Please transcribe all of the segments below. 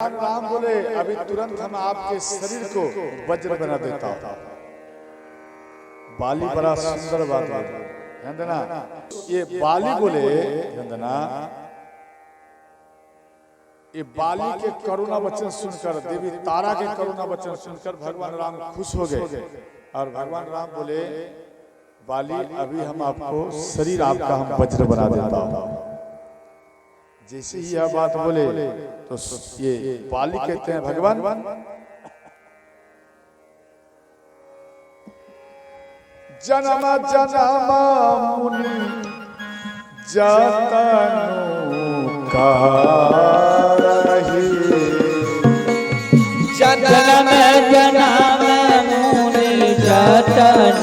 राम बोले अभी तुरंत हम आपके शरीर को वज्र बना देता हूं। बाली बड़ा सुंदर बात है, ध्यान देना। ये बाली बोले, ध्यान देना, ये बाली के करुणा वचन सुनकर, देवी तारा के करुणा वचन सुनकर भगवान राम खुश हो गए और भगवान राम बोले बाली अभी हम आपको शरीर आपका हम वज्र बना देता हूं। जैसे ही यह बात बोले तो ये बाली कहते हैं भगवान जन्म जन्म मुनि जतनु कारहि, जन्म जन्म मुनि जतन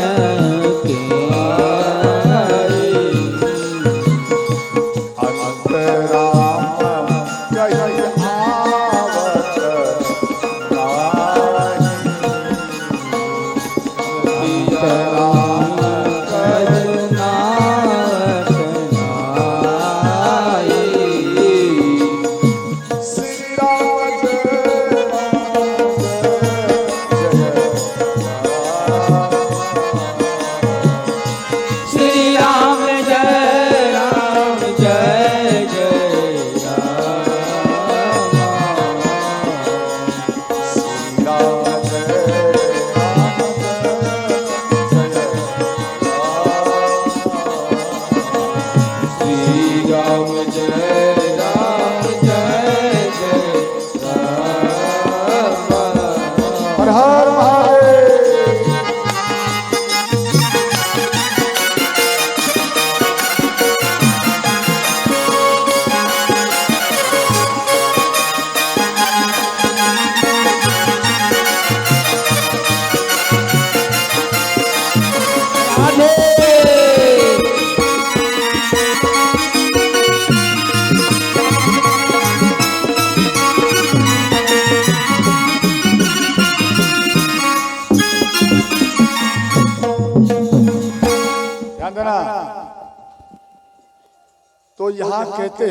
तो यहाँ कहते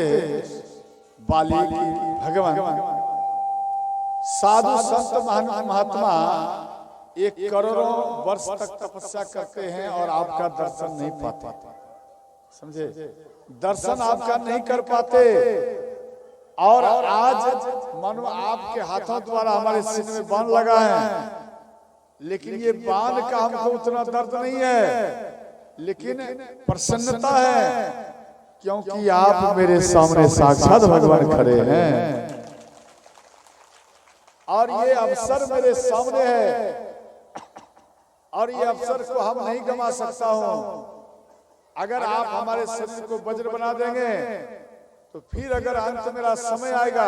बाली भगवान साधु संत महात्मा एक करोड़ों वर्ष तक तपस्या करते हैं और आपका दर्शन नहीं पाते, समझे? दर्शन आपका नहीं कर पाते और आज मानो आपके हाथों द्वारा हमारे सीने में बाण लगा है, लेकिन ये बाण का हमको उतना दर्द नहीं है, लेकिन प्रसन्नता है क्योंकि आप मेरे सामने साक्षात भगवान खड़े हैं और ये अवसर मेरे सामने है और ये अवसर को हम नहीं गंवा सकता हूं। अगर आप हमारे शरीर को वज्र बना देंगे तो फिर अगर अंत मेरा समय आएगा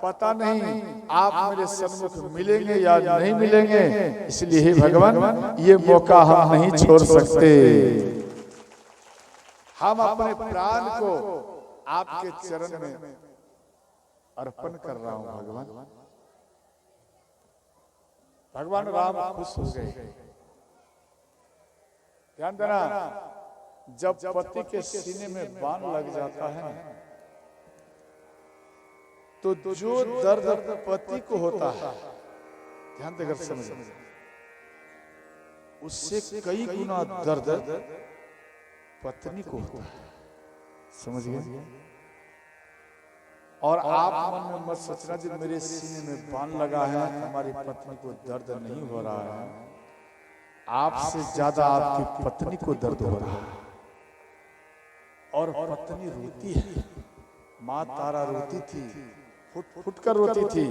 पता नहीं आप मेरे सन्मुख मिलेंगे या नहीं मिलेंगे, इसलिए हे भगवान ये मौका हम नहीं छोड़ सकते। हम अपने प्राण को आपके चरण में अर्पण कर रहा हूं भगवान। भगवान राम खुश हो गए। ध्यान देना, जब पति के सीने में बाण लग जाता है तो जो दर्द पति को होता है, ध्यान देकर समझ, उससे कई गुना दर्द पत्नी को होता है, समझ गए? और आप मन में मत सोचना जब मेरे सीने में बाण लगा है हमारी पत्नी को दर्द नहीं हो रहा है, आपसे ज्यादा आपकी पत्नी को दर्द हो रहा है और पत्नी रोती है। माँ तारा रोती थी, फुट फुट कर रोती थी।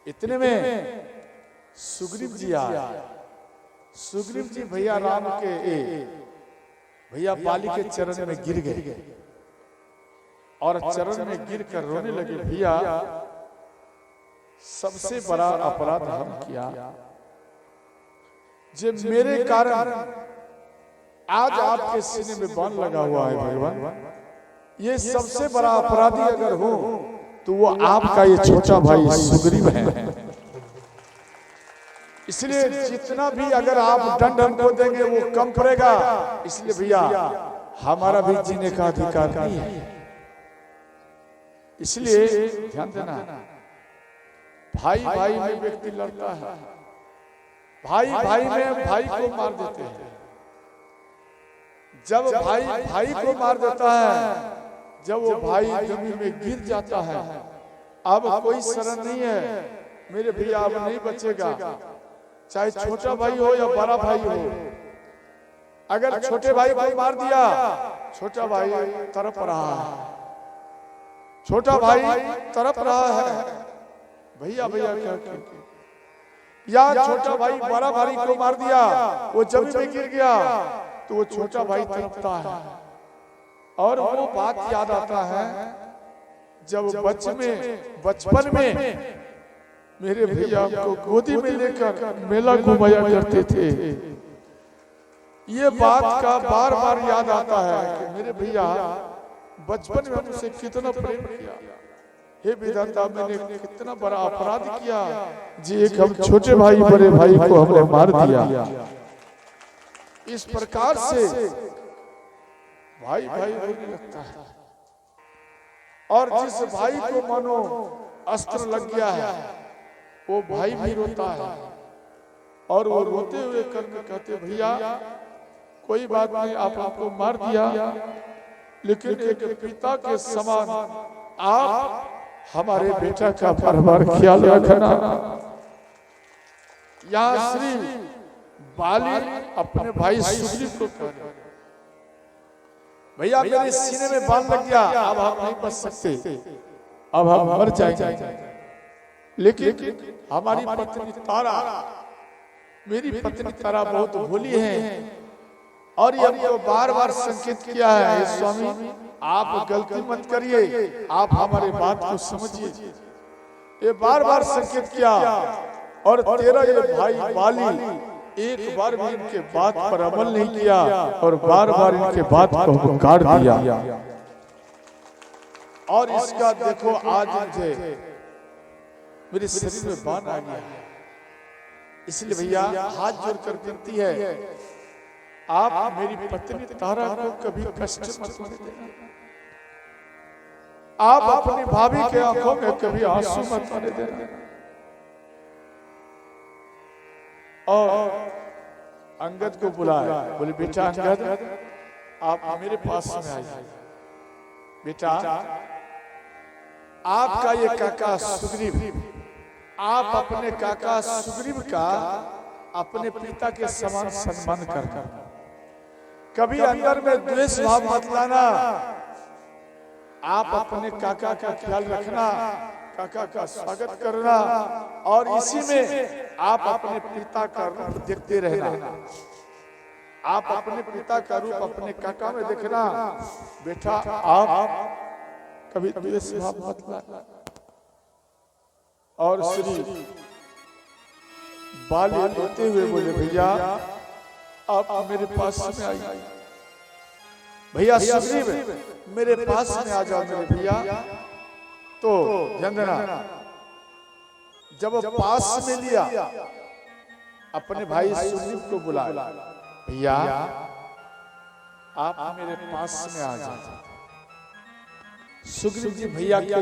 इतने में सुग्रीव जी आए। सुग्रीव जी भैया राम के भैया बाली के चरण में गिर गए और चरण में गिर कर रोने लगे, भैया सबसे बड़ा अपराध हम किया, जो मेरे कारण आज आपके सीने में बाण लगा हुआ है भगवान। ये सबसे बड़ा अपराधी अगर हो तो वो आपका ये छोटा भाई सुग्रीव है। इसलिए जितना भी अगर आप दंड हमको देंगे वो कम पड़ेगा, इसलिए भैया हमारा भी जीने का अधिकार नहीं है। इसलिए ध्यान देना, भाई भाई में व्यक्ति लड़ता है, भाई भाई में भाई को मार देते हैं। जब भाई भाई को मार देता है, जब वो भाई जमीन में गिर जाता है, अब कोई शरण नहीं है मेरे भैया, अब नहीं बचेगा। चाहे छोटा भाई हो या बड़ा भाई हो, अगर छोटे भाई को मार दिया, छोटा भाई तड़प रहा है, छोटा भाई तड़प रहा है, भैया भैया क्या। या छोटा भाई बड़ा भाई को मार दिया, वो जमीन में गिर गया, तो वो छोटा भाई तड़पता है। और वो बात याद आता है जब बचपन में मेरे भैया को गोदी में लेकर मेला घुमाया करते थे। ये बात का बार बार याद आता है कि मेरे भैया बचपन में हमसे कितना प्रेम किया। हे विधाता, मैंने कितना बड़ा अपराध किया जी, एक हम छोटे भाई बड़े भाई को हमने मार दिया। इस प्रकार से भाई भाई होने लगता है। और जिस भाई को मानो अस्त्र लग गया है, वो भाई भी रोता है। और वो रोते हुए करके कहते, भैया कोई बात नहीं, आप आपको मार दिया, लेकिन एक पिता के समान आप हमारे बेटा का बार-बार ख्याल रखना। यहाँ श्री बाली अपने भाई सुग्रीव को कहते, भैया मेरे सीने में बाण लग गया, अब हम नहीं बच सकते, अब हम मर जाएंगे। लेकिन हमारी पत्नी तारा, मेरी पत्नी तारा बहुत भोली है, और ये हमको बार बार संकेत किया है, स्वामी आप गलती मत करिए, आप हमारे बात को समझिए। ये बार बार संकेत किया, और तेरा ये भाई बाली एक बार भी इनके बात पर अमल नहीं किया, और बार बार इनके बात को काट दिया। और इसका देखो आज मुझे मेरे शरीर में बाण आ गया। इसलिए भैया हाथ जोड़कर विनती है, आप मेरी पत्नी तारा को कभी कष्ट मत देना। आप अपनी भाभी के आंखों में कभी आंसू मत आने देना। और अंगद को बुलाया, बोले बेटा अंगद, आप मेरे पास में आइए। बेटा आपका ये काका सुग्रीव, आप अपने काका सुग्रीव का अपने पिता के समान सम्मान करना, कभी अंदर में द्वेष भाव मत लाना। आप अपने काका का ख्याल रखना, काका का स्वागत करना, और इसी में आप अपने पिता का रूप देखते रहना। आप अपने पिता का रूप अपने काका में देखना। बेटा आप कभी द्वेष भाव मत लाना। और श्री बाली रोते हुए बोले, भैया आप मेरे पास में आइए। भैया सुग्रीव मेरे पास में आ जाओ मेरे भैया। तो ध्यान देना, जब वो पास में लिया, अपने भाई सुग्रीव को बुलाया, भैया आप मेरे पास में आ जाओ। सुग्रीव जी भैया के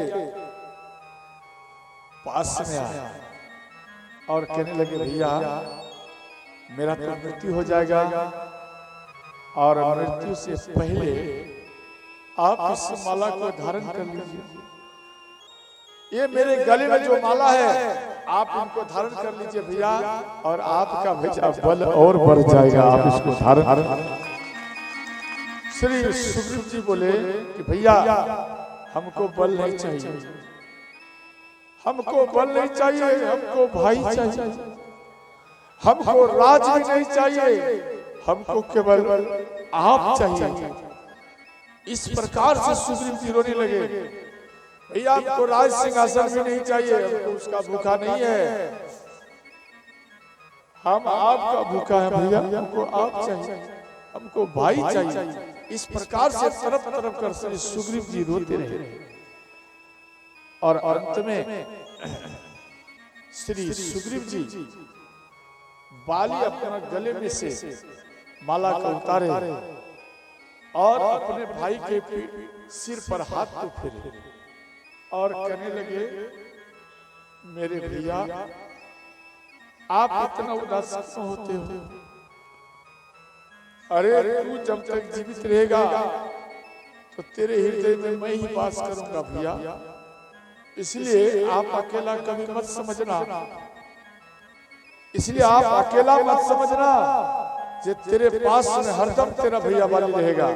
पास में आया और कहने लगे, भैया मेरा तो मृत्यु हो जाएगा, और मृत्यु से पहले आप इस माला को धारण कर लीजिए। ये मेरे गले में जो माला है, आप इनको धारण कर लीजिए भैया, और आपका भैया बल और बढ़ जाएगा। आप इसको धारण। श्री सुग्रीव जी बोले कि भैया हमको बल नहीं चाहिए, हमको बल नहीं चाहिए, हमको भाई चाहिए, हमको राज भी नहीं चाहिए, हमको केवल आप चाहिए। इस प्रकार से सुग्रीव जी रोने लगे, भैया आपको राज सिंहासन भी नहीं चाहिए, हमको उसका भूखा नहीं है, हम आपका भूखा है भैया, हमको आप चाहिए, हमको भाई चाहिए। इस प्रकार से तरफ तरफ कर श्री सुग्रीव जी रोते रहे। और अंत में श्री सुग्रीव जी बाली अपना गले में से माला को उतारे और अपने भाई के सिर पर हाथ को फेरे और कहने लगे, मेरे भैया आप इतना उदास क्यों होते हो? अरे तू जब तक जीवित रहेगा तो तेरे हृदय में मैं ही वास करूंगा भैया। इसलिए आप अकेला कभी मत समझना, इसलिए आप अकेला मत समझना। जे तेरे पास में हरदम तेरा भैया वाली रहेगा।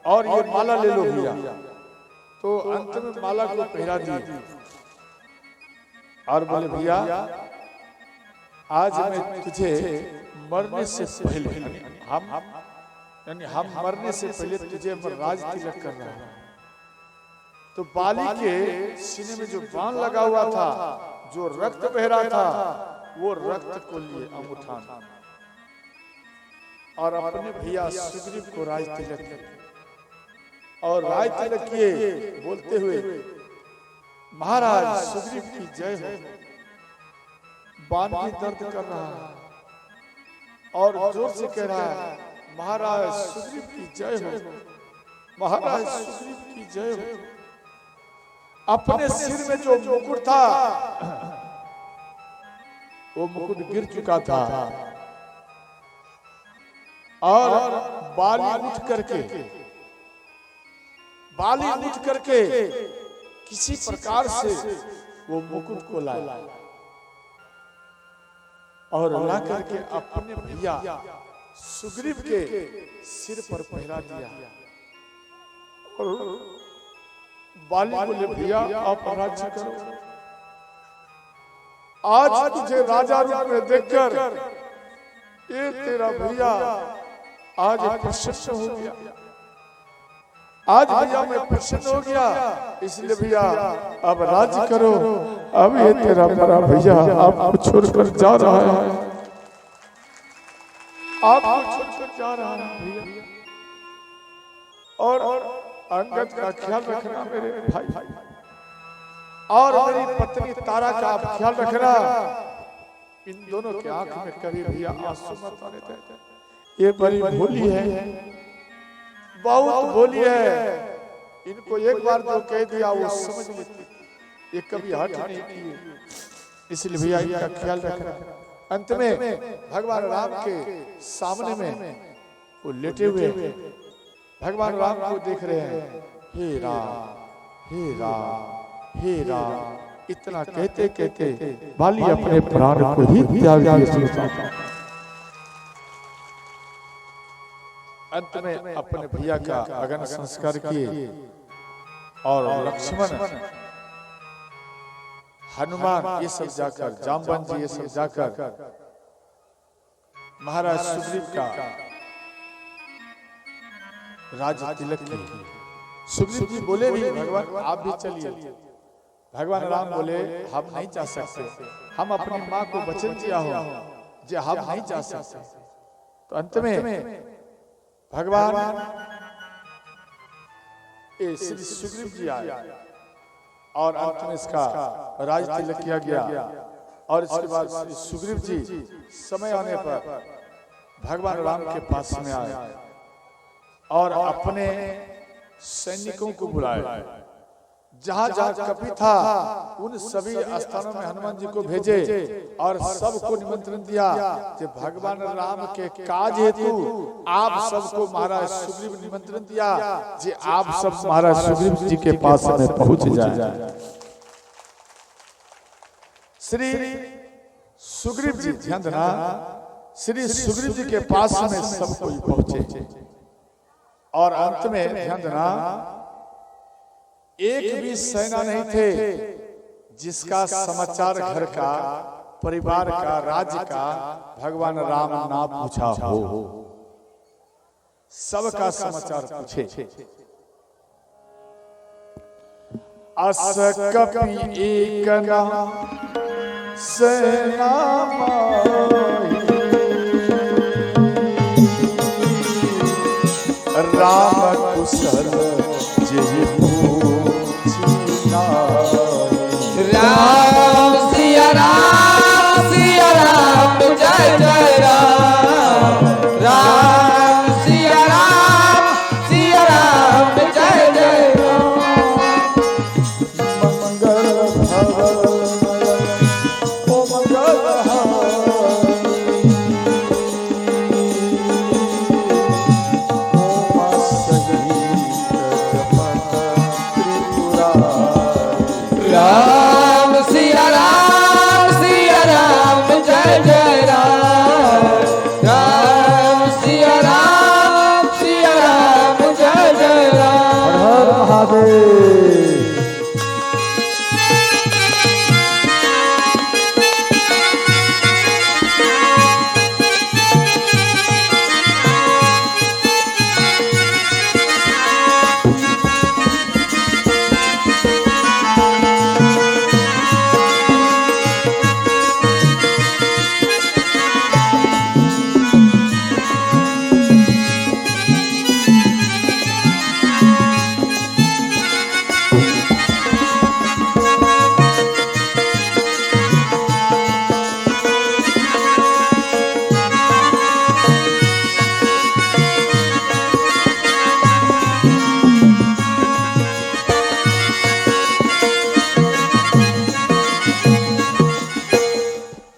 और ये माला ले लो भैया। तो अंत में माला को पहरा दी और बोले भैया आज मैं तुझे मरने से पहले हम मरने से पहले तुझे राज तिलक कर रहा हूं। तो बाली के सीने में जो बाण लगा हुआ था, जो रक्त बह रहा था, वो रक्त को लिए अंगूठा और अपने भैया सुग्रीव को राज तिलक और राज तिलक किए बोलते हुए महाराज सुग्रीव की जय हो। बाण की दर्द कर रहा है और जोर से कह रहा है महाराज सुग्रीव की जय हो, महाराज सुग्रीव की जय हो। अपने सिर में जो मुकुट था वो मुकुट गिर चुका था और बाली उठ करके किसी प्रकार से वो मुकुट को लाया और ला करके अपने भैया सुग्रीव के सिर पर पहरा दिया और बाली बोले भैया आप राज्य करो। आज तुझे राजा रूप में देखकर ये तेरा भैया आज प्रसन्न हो गया, आज भैया मैं प्रसन्न हो गया, इसलिए भैया अब राज्य करो। अब ये तेरा बड़ा भैया आपको छोड़कर जा रहा है, आपको छोड़कर जा रहा है भैया। और अंगद का ख्याल रखना मेरे भाई, और मेरी पत्नी तारा का आप ख्याल रखना। इन दोनों के आंख में कभी भैया आंसू मत आने देना। ये बड़ी भोली है, बहुत भोली है। इनको एक बार जो कह दिया वो समझ लेती, ये कभी हट नहीं किए। इसलिए भैया इनका ख्याल रखना। अंत में भगवान राम के सामने में वो लेटे हुए भगवान राम को देख रहे हैं। हे राम, हे राम, हे राम, इतना कहते कहते बाली अपने प्राण को ही त्याग दिया। अंत में अपने भैया का अग्नि संस्कार किए और लक्ष्मण, हनुमान ये सब जाकर, जामवंत जी ये सब जाकर महाराज सुग्रीव का राज तिलक की। सुग्रीव जी बोले भी भगवान आप भी चलिए। भगवान राम बोले हम नहीं जा सकते, हम अपनी माँ को वचन दिया हो जो हम नहीं जा सकते। तो अंत में भगवान श्री सुग्रीव जी आए और अंत में इसका राज तिलक किया गया। और इसके बाद श्री सुग्रीव जी समय आने पर भगवान राम के पास में आए और अपने सैनिकों को बुलाए। जहां जहां कपि था उन सभी स्थानों में हनुमान जी को भेजे और सबको निमंत्रण दिया कि भगवान राम के काज हेतु आप सबको महाराज सुग्रीव निमंत्रण दिया कि आप सब महाराज सुग्रीव जी के पास में पहुंच जाए। श्री सुग्रीव जी, ध्यान देना, श्री सुग्रीव जी के पास में सब कोई पहुंचे और अंत में ध्यान देना एक भी सेना नहीं थे जिसका समाचार घर का, परिवार का, राज्य का भगवान राम ना पूछा हो। सबका समाचार पूछे। अस कपि एक नाम सेना राम कुशल जय राम सिया राम, सिया राम जय जय राम, राम सिया राम, सिया राम जय जय राम। मंगल भवन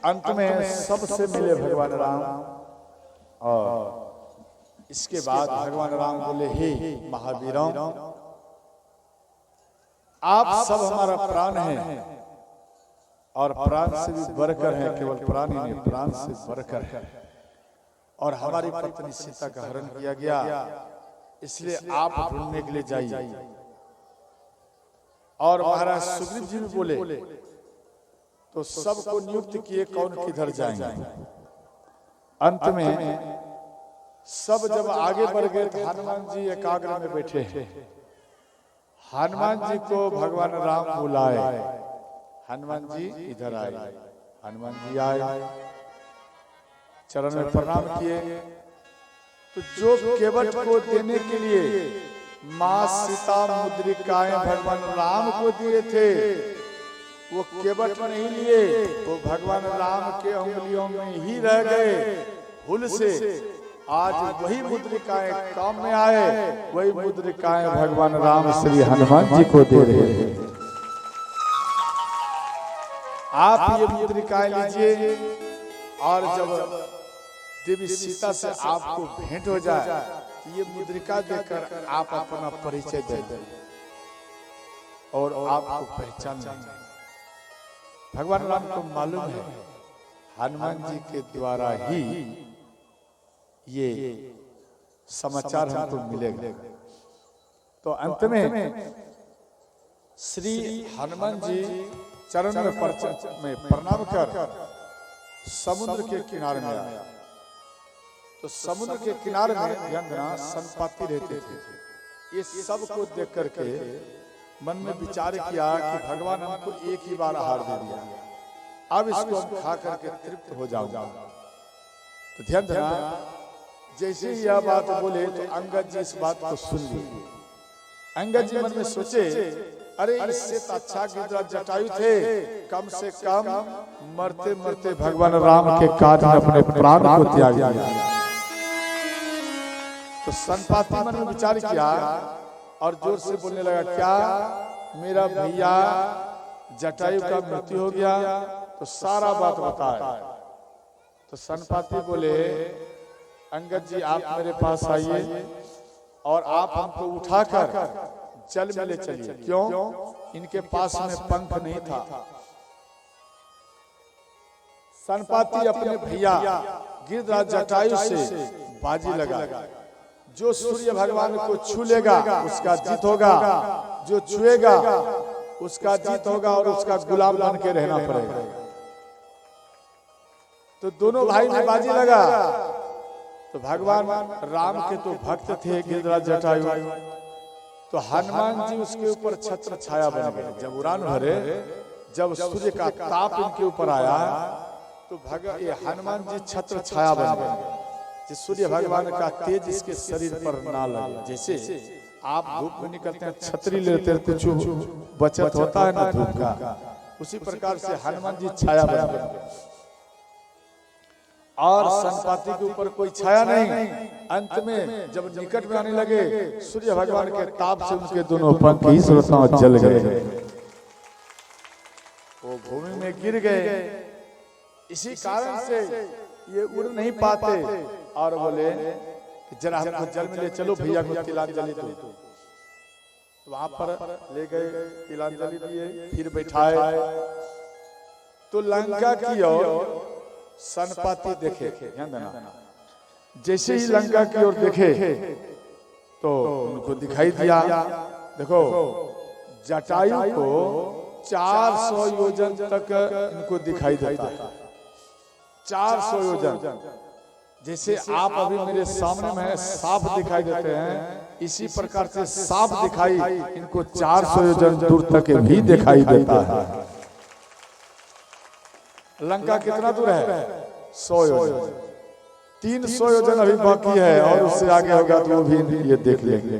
अंत में सबसे मिले भगवान राम। और इसके बाद भगवान राम बोले, हे महावीरों, आप सब हमारा प्राण है और प्राण से भी बढ़कर है, केवल प्राण ही नहीं, प्राण से बढ़कर है। और हमारी पत्नी सीता का हरण किया गया, इसलिए आप ढूंढने के लिए जाइए। और महाराज सुग्रीव जी भी बोले, तो सबको नियुक्त किए कौन किधर जाएंगे। अंत में सब जब आगे बढ़ गए तो हनुमान जी एकाग्र में बैठे। हनुमान जी को भगवान राम बुलाए, हनुमान जी इधर आए। हनुमान जी आए, चरण में प्रणाम किए। तो जो केवट को देने के लिए मां सीता मुद्रिकाएं भगवान राम को दिए थे, वो केवट नहीं लिए, वो भगवान राम के उंगलियों में ही रह गए भूल से। आज वही मुद्रिकाएं काम में आए, वही मुद्रिकाएं भगवान राम श्री हनुमान जी को दे रहे हैं। आप ये मुद्रिकाएं लीजिए, और जब देवी सीता से आपको भेंट हो जाए तो ये मुद्रिका देकर आप अपना परिचय दे दें और आपको पहचान जाए। भगवान राम को मालूम है हनुमान जी के द्वारा ही ये समाचार हमको मिलेगा। तो अंत में श्री हनुमान जी चरण में प्रणाम कर समुद्र के किनारे में आए। तो समुद्र के किनारे में ध्यान देना संपाति रहते थे। ये सब को देख करके मन में विचार किया कि भगवान हमको एक ही बार आहार दे दिया, अब इसको हम खा करके तृप्त हो जाऊंगा। तो ध्यान देना, जैसे ही यह बात बोले तो अंगद जी इस बात को सुन लिए। अंगद जी मन में सोचे, अरे इससे तो अच्छा गिरिराज जटायु थे, कम से कम मरते मरते भगवान राम के काज में अपने प्राण को त्याग दिया। तो संपाति मन में विचार किया और जोर से बोलने लगा, क्या मेरा भैया जटायु का मृत्यु हो गया? तो सारा बात बताया। तो संपाति बोले, अंगद जी आप मेरे पास आइए और आप हमको उठाकर जल में ले चलिए। क्यों? इनके पास में पंख नहीं था। संपाति अपने भैया गिरिराज जटायु से बाजी लगा, जो सूर्य भगवान को छू लेगा उसका जीत होगा, जो छुएगा उसका जीत होगा और उसका गुलाम बन के रहना पड़ेगा। तो दोनों भाई में बाजी लगा। तो भगवान राम के तो भक्त थे गिरिराज जटायु, तो हनुमान जी उसके ऊपर छत्र छाया बन गए। जब उड़ान भरे, जब सूर्य का ताप इनके ऊपर आया तो ये हनुमान जी छत्र छाया बन गए, जिस सूर्य भगवान का तेज इसके शरीर पर ना लगे। जैसे आप धूप में निकलते हैं, छतरी लेते हैं, कुछ बचत होता है ना धूप का, उसी प्रकार से हनुमान जी छाया बन गए। और संपाति के ऊपर कोई छाया नहीं। अंत में जब निकट में आने लगे, सूर्य भगवान के ताप से उनके दोनों पंख ही जल गए, वो भूमि में गिर गए। इसी कारण से ये उड़ नहीं पाते। और बोले कि जरा हमको जल में ले चलो, भैया को तिलांजलि दो। तो वहां पर ले गए, तिलांजलि दिए, फिर बैठाए। तो लंका की ओर संपाति देखे, ध्यान देना, जैसे ही लंका की ओर देखे तो उनको दिखाई दिया, देखो जटायु को 400 योजन तक इनको दिखाई देता है। 400 योजन, जैसे आप अभी मेरे सामने में साफ दिखाई देते हैं, इसी प्रकार से साफ दिखाई इनको 400 योजन दूर तक भी दिखाई देता है। लंका कितना दूर है? 100 योजन। 300 योजन अभी बाकी है, और उससे आगे होगा तो वो भी ये देख लेंगे।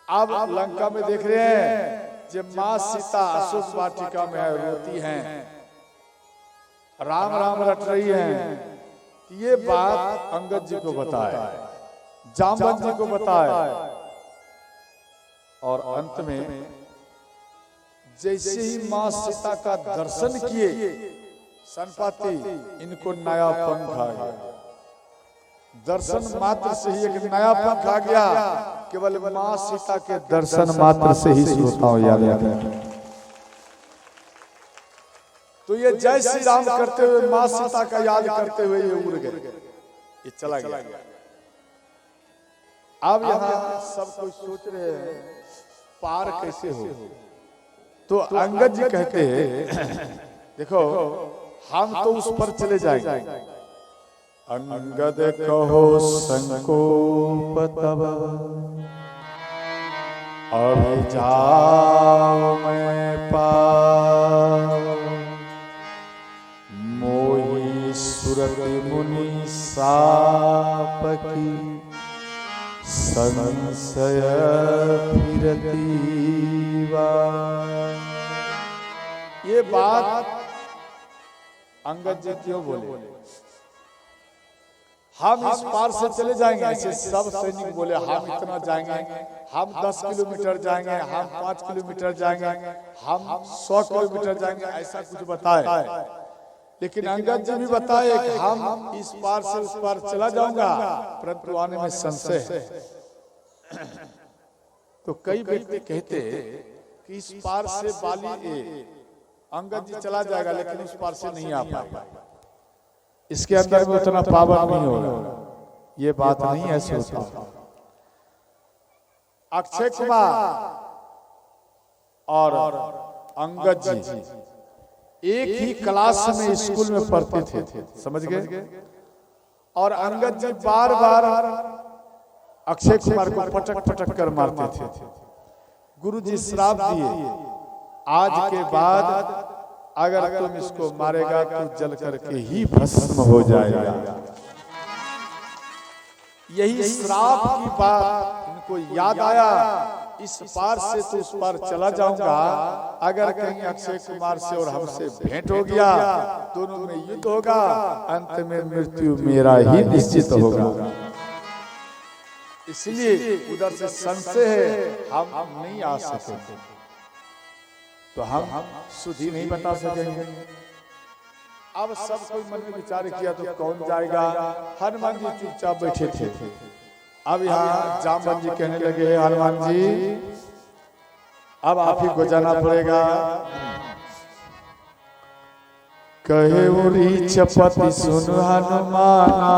अब लंका में देख रहे हैं जब माँ सीता अशोक वाटिका में रोती हैं, राम राम रट रही हैं। ये बात अंगद जी को बताया, जामवंत जी को बताया। और अंत में जैसे ही माँ सीता का दर्शन किए सनपाती इनको नया पंख आ गया, दर्शन मात्र से ही एक नया पंख आ गया। केवल मां सीता के दर्शन मात्र से ही श्रोताओं याद रखें। तो ये जय श्री राम करते हुए मां सीता का याद करते हुए ये उड़ गए, ये चला गया। अब यहाँ सब कोई सोच रहे हैं पार कैसे हो, तो अंगद जी कहते हैं देखो हम तो उस पर चले जाएंगे। अंगद कहो संकोप तब अभी जाओ मैं पार, मोही सुरति मुनि साप की संशय फिरती बार। ये बात अंगद जी क्यों बोले? हम इस पार से चले जाएंगे, ऐसे सब सैनिक बोले हम इतना जाएंगे, हम 10 किलोमीटर जाएंगे, हम 5 किलोमीटर जाएंगे, हम 100 किलोमीटर जाएंगे, ऐसा कुछ बताए। लेकिन अंगद जी भी बताए कि हम इस पार से उस पार चला जाऊंगा, परंतु आने में संशय है। तो कई व्यक्ति कहते कि इस पार से बाली अंगद जी चला जाएगा, लेकिन उस पार से नहीं आ पाएगा, इसके अंदर में उतना पावर नहीं होगा। ये बात नहीं है सोचता। अक्षय कुमार और अंगद जी एक ही क्लास में स्कूल में पढ़ते थे, समझ गए? और अंगद जी बार बार अक्षय कुमार को पटक पटक कर मारते थे। गुरु जी श्राप दिए, आज के बाद अगर तुम इसको मारेगा तो जल करके ही भस्म हो जाएगा। यही श्राप की बात इनको याद आया। इस पार से तो उस पार चला जाऊंगा, अगर कहीं अक्षय कुमार से और हमसे भेंट हो गया, दोनों में युद्ध होगा, अंत में मृत्यु मेरा ही निश्चित होगा। इसलिए उधर से संशय है, हम नहीं आ सकेंगे, तो हम सुधी नहीं बता सकेंगे। अब सब कोई मन में विचार किया तो कौन जाएगा? हनुमान जी चुपचाप बैठे थे। अब यहाँ जामवंत जी कहने लगे, हनुमान जी अब आप ही को जाना पड़ेगा। कहे उरी चपति सुन हनुमाना,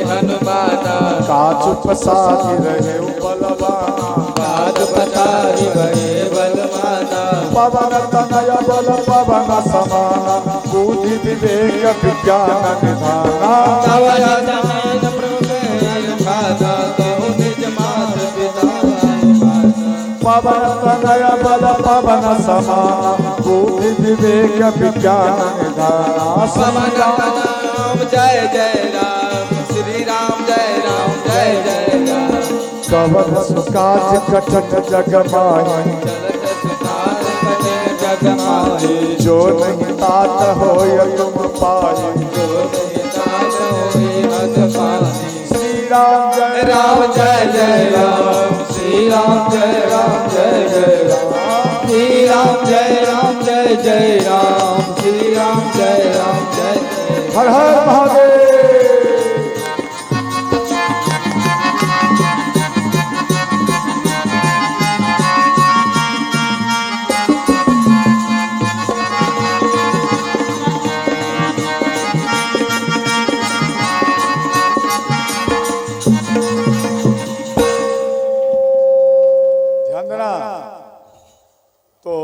हनुमाना काज पसारी रहे बलवाना, काज पसारी रहे बलवाना, पवन तनय बल पवन समाना, बुद्धि विवेक विज्ञान निधाना, पवन तनय बल पवन समाना, बुद्धि विवेक विज्ञान निधाना। समन राम जय जय राम, श्री राम जय राम जय जय राम। कवन सुकाज कटक जग माही, जग माही जो नहीं तात होय तुम पाए, जो नहीं तात होय तुम पाए। श्री राम जय राम जय जय राम, श्री राम जय राम जय जय राम, श्री राम जय राम जय जय राम, श्री राम जय राम जय जय। हर हर महादेव। ध्यान देना। तो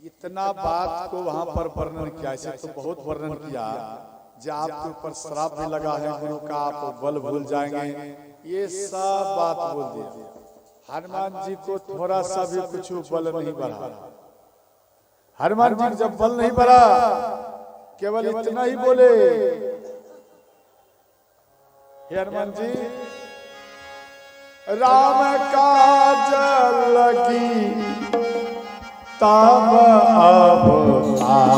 इतना बात को वहां पर वर्णन किया, ऐसे तो बहुत वर्णन किया, जो आपके ऊपर श्राप भी लगा है गुरु का, आप बल भूल जाएंगे, ये सब बात बोल दिया। हनुमान जी को थोड़ा सा भी कुछ बल नहीं बढ़ा। हनुमान जी जब बल नहीं बढ़ा, केवल इतना ही बोले, हे हनुमान जी राम काज लगी तब अवतार,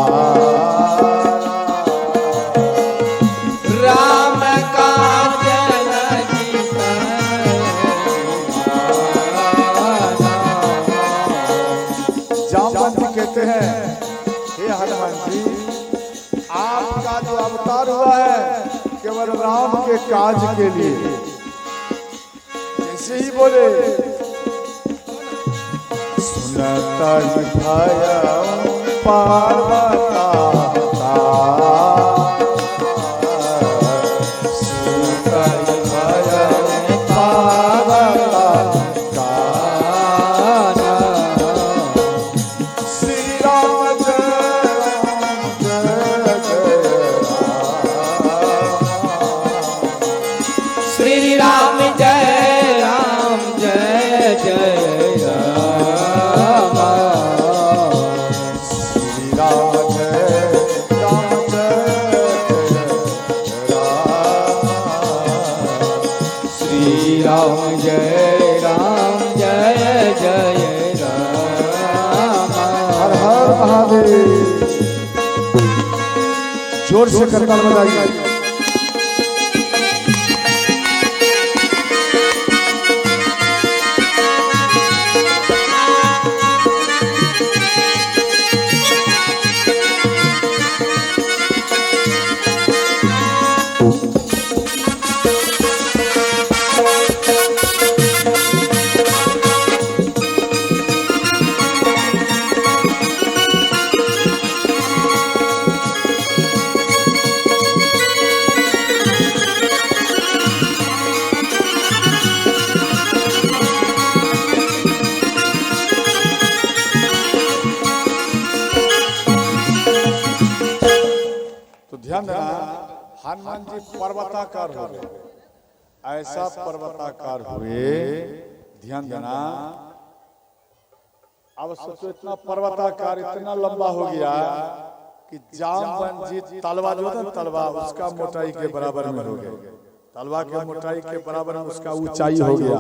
राम काज लगी जामवंत हैं, हे हनुमान जी, आपका जो अवतार हुआ है केवल राम के काज के लिए। जैसे ही बोले सुनता भय पार्वता, सुनता भय पार्वता, श्री राम श्री राम जय राम जय जय राम, श्री राम जय राम श्री राम जय राम जय जय राम। हर हर महादेव। जोर से करताल बजाइए। ध्यान देना, हनुमान जी पर्वताकार हुए, ऐसा पर्वताकार हुए। ध्यान देना, अब सोचो इतना पर्वताकार इतना लंबा हो गया कि जामवंत तलवा जो था तलवा उसका मोटाई के बराबर में हो गया, तलवा के मोटाई के बराबर में उसका ऊंचाई हो गया।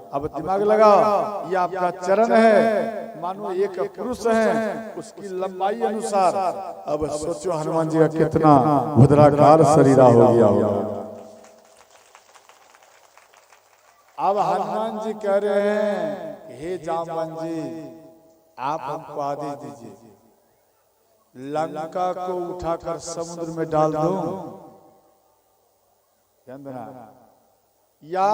अब दिमाग लगाओ, ये आपका चरण है, मानो एक पुरुष है, उसकी लंबाई अनुसार अब सोचो हनुमान जी का कितना भुद्राकार शरीर हो गया होगा। अब हनुमान जी कह रहे हैं, हे जामवंत जी, आप हमको आदेश दीजिए, लंका को उठाकर समुद्र में डाल दो, ध्यान देना, या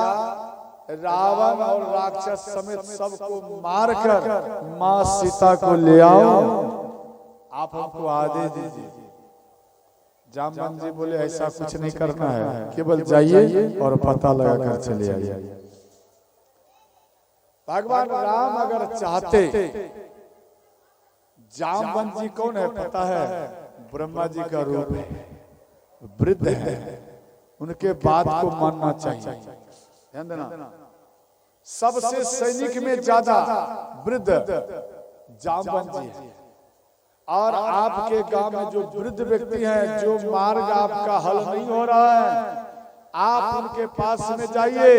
रावण और राक्षस समेत सबको मारकर मां सीता को ले आओ, आप हमको आदेश दीजिए। जामवंत जी बोले ऐसा कुछ नहीं करना है, केवल जाइए और पता लगाकर चले आइए। भगवान राम अगर चाहते, जामवंत जी कौन है पता है? ब्रह्मा जी का रूप है, वृद्ध है, उनके बात को मानना चाहिए। ध्यान देना, सबसे सैनिक में ज्यादा वृद्ध जामवंत जी है। और आपके गांव में जो वृद्ध व्यक्ति हैं, जो मार्ग आपका हल नहीं हो रहा है, आप उनके पास में जाइए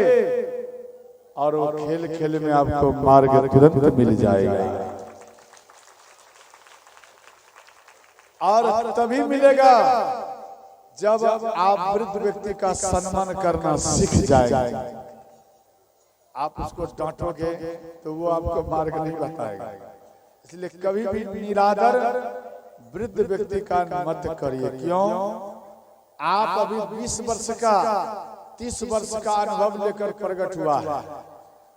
और वो खेल खेल में आपको मार्ग तुरंत मिल जाएगा। और तभी मिलेगा जब आप वृद्ध व्यक्ति का सम्मान करना सीख जाएंगे। आप उसको डांटोगे तो वो आपको मार्ग नहीं बताएगा। इसलिए कभी भी निरादर वृद्ध व्यक्ति का मत करिए। क्यों? आप अभी 20 वर्ष का 30 वर्ष का अनुभव लेकर प्रकट हुआ है,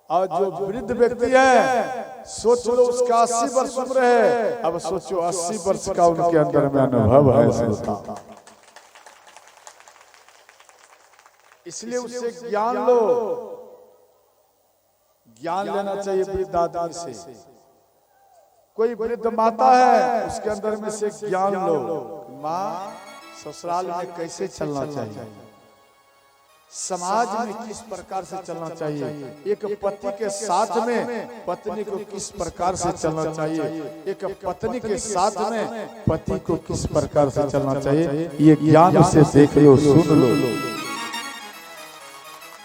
और जो वृद्ध व्यक्ति है सोच लो उसका 80 वर्ष उम्र है। अब सोचो 80 वर्ष का उनके अंदर में अनुभव है। इसलिए उससे ज्ञान लो, ज्ञान लेना चाहिए वृद्ध आदमी से। कोई वृद्ध माता है, उसके अंदर में से ज्ञान लो, माँ ससुराल में कैसे चलना चाहिए, समाज में किस प्रकार से चलना चाहिए, एक पति के साथ में पत्नी को किस प्रकार से चलना चाहिए, एक पत्नी के साथ में पति को किस प्रकार से चलना चाहिए, ये ज्ञान से देख लो, सुन लो।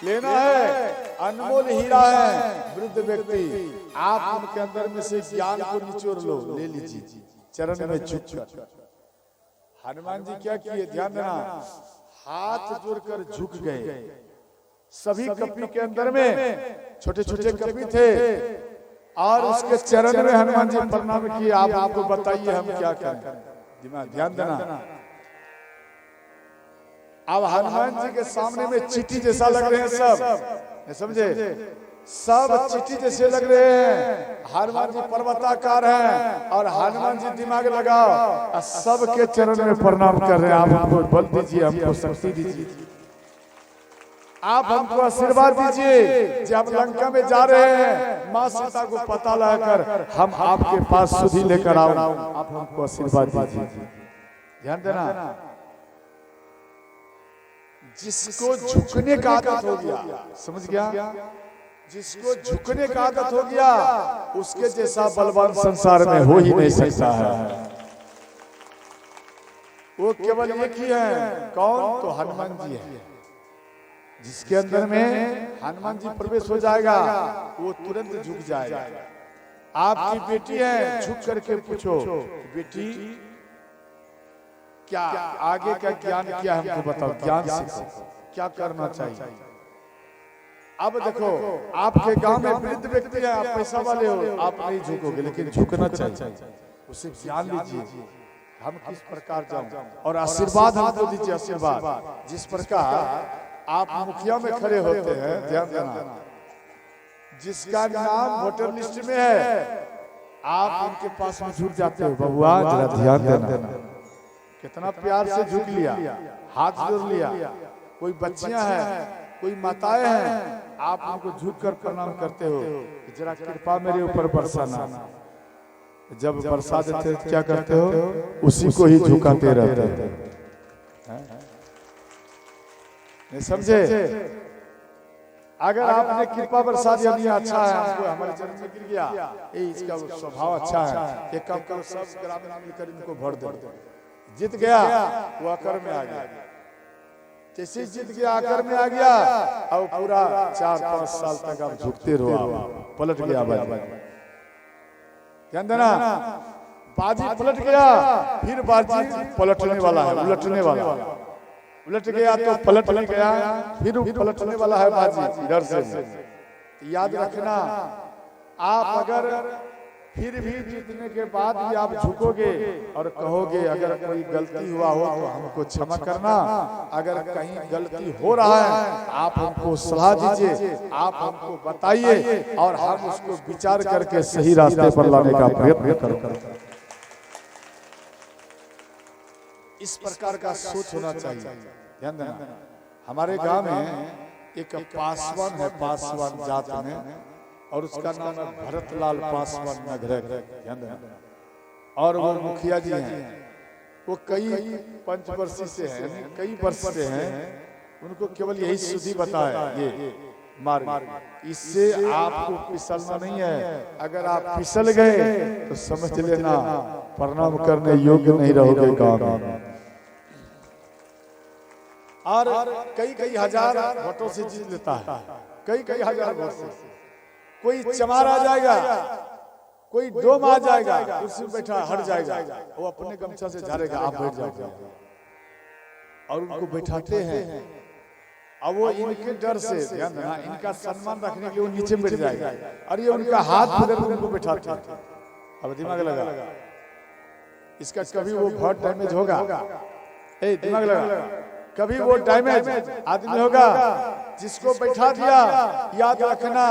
लेना है, अनमोल हीरा है वृद्ध व्यक्ति। आप उनके अंदर में से ज्ञान को निचोड़ लो, ले लीजिए, चरण में झुक कर। हनुमान जी क्या किए? ध्यान देना, हाथ जोड़कर झुक गए। सभी कपी के अंदर में छोटे छोटे कपी थे, और उसके चरण में हनुमान जी प्रणाम किए। आप आपको बताइए हम क्या करें, दिमाग ध्यान देना। अब हनुमान जी के सामने में चींटी जैसा लग रहे हैं सब, समझे, सब चींटी जैसे लग रहे हैं। हनुमान जी पर्वताकार हैं और हनुमान जी दिमाग लगाओ सबके चरण में प्रणाम कर रहे हैं। आप हमको बल दीजिए, हमको शक्ति दीजिए, आप हमको आशीर्वाद दीजिए। जब हम लंका में जा रहे हैं, माँ सीता को पता लगाकर हम आपके पास सुधी लेकर आओ, आप हमको आशीर्वाद दीजिए। ध्यान देना, जिसको झुकने का आदत हो गया, समझ गया, जिसको झुकने का आदत हो गया उसके जैसा बलवान संसार में हो ही नहीं सकता है। वो केवल एक ही है, कौन? तो हनुमान जी है। जिसके अंदर में हनुमान जी प्रवेश हो जाएगा वो तुरंत झुक जाएगा। आपकी बेटी है, झुक करके पूछो, बेटी क्या आगे का ज्ञान क्या हमको बताओ, ज्ञान सीखो, क्या करना चाहिए। अब देखो, आपके गांव में वृद्ध व्यक्ति है, आप पैसा वाले हो, आप नहीं झुकोगे, लेकिन झुकना चाहिए। उसे ज्ञान लीजिए, हम किस प्रकार जाऊं, और आशीर्वाद हमको दीजिए। आशीर्वाद जिस प्रकार आप मुखिया में खड़े होते हैं, ध्यान देना, जिसका नाम वोटर लिस्ट में है, आप उनके पास में झुक जाते हो। बबुआ जरा ध्यान देना, कितना प्यार से झुक लिया, हाथ जोड़ लिया। कोई बच्चियां हैं, कोई माताएं हैं, आप उनको झुक कर प्रणाम करते हो, जरा कृपा मेरे ऊपर बरसाना। जब बरसा देते क्या करते हो? उसी को ही झुकाते रहते हैं। नहीं समझे? अगर आपने कृपा बरसा दिया, नहीं अच्छा है, हमको हमारे चरण में गिर गया, ये इसका स्वभाव अच्छा है, एक काम करो, सब ग्रामीण मिलकर इनको भर दो। जीत गया, वो आकर में आ गया। जैसे जीत गया, आकर में आ गया, और पूरा 4-5 साल तक आप झुकते रहो, पलट गया बाजी। ध्यान देना, बाजी पलट गया, फिर बाजी पलटने वाला है, उलटने वाला। उलट गया तो पलट नहीं गया, फिर पलटने वाला है बाजी इधर से। याद रखना, आप अगर फिर भी जीतने के बाद भी आप झुकोगे और कहोगे अगर कोई गलती हुआ हो तो हमको क्षमा करना, अगर कहीं गलती हो रहा है आप हमको सलाह दीजिए, आप हमको बताइए, और हम उसको विचार करके सही रास्ते पर लाने का प्रयत्न करेंगे। इस प्रकार का सोच होना चाहिए। ध्यान देना, हमारे गांव में एक पासवान है, पासवान जात में, और उसका नाम है भरतलाल पासवान नगरक। ध्यान देना, और वो मुखिया जी हैं, वो कई पंचवर्षीय से हैं, कई वर्ष से हैं। उनको केवल यही सुधी बताया, ये मार्ग, इससे आपको फिसलना नहीं है। अगर आप फिसल गए तो समझ लेना प्रणाम करने योग्य नहीं रहोगे गांव में। और कई हजार वोटों से जीत लेता है, कई हजार वोट से। कोई चमार आ जाएगा, कोई डोम आ जाएगा, कुर्सी में बैठा हट जाएगा, वो अपने गमछा से झाड़ेगा, आप बैठ जाओगे, और उनको बैठाते हैं। अब वो इनके डर से, ध्यान देना, इनका सम्मान रखने के लिए वो नीचे बैठ जाएगा, और ये उनका हाथ पकड़ कर उनको बैठाते हैं। अब दिमाग लगा, इसका कभी वो बहुत डैमेज होगा, दिमाग लगा, कभी वो डैमेज आदमी होगा जिसको बैठा दिया। याद रखना,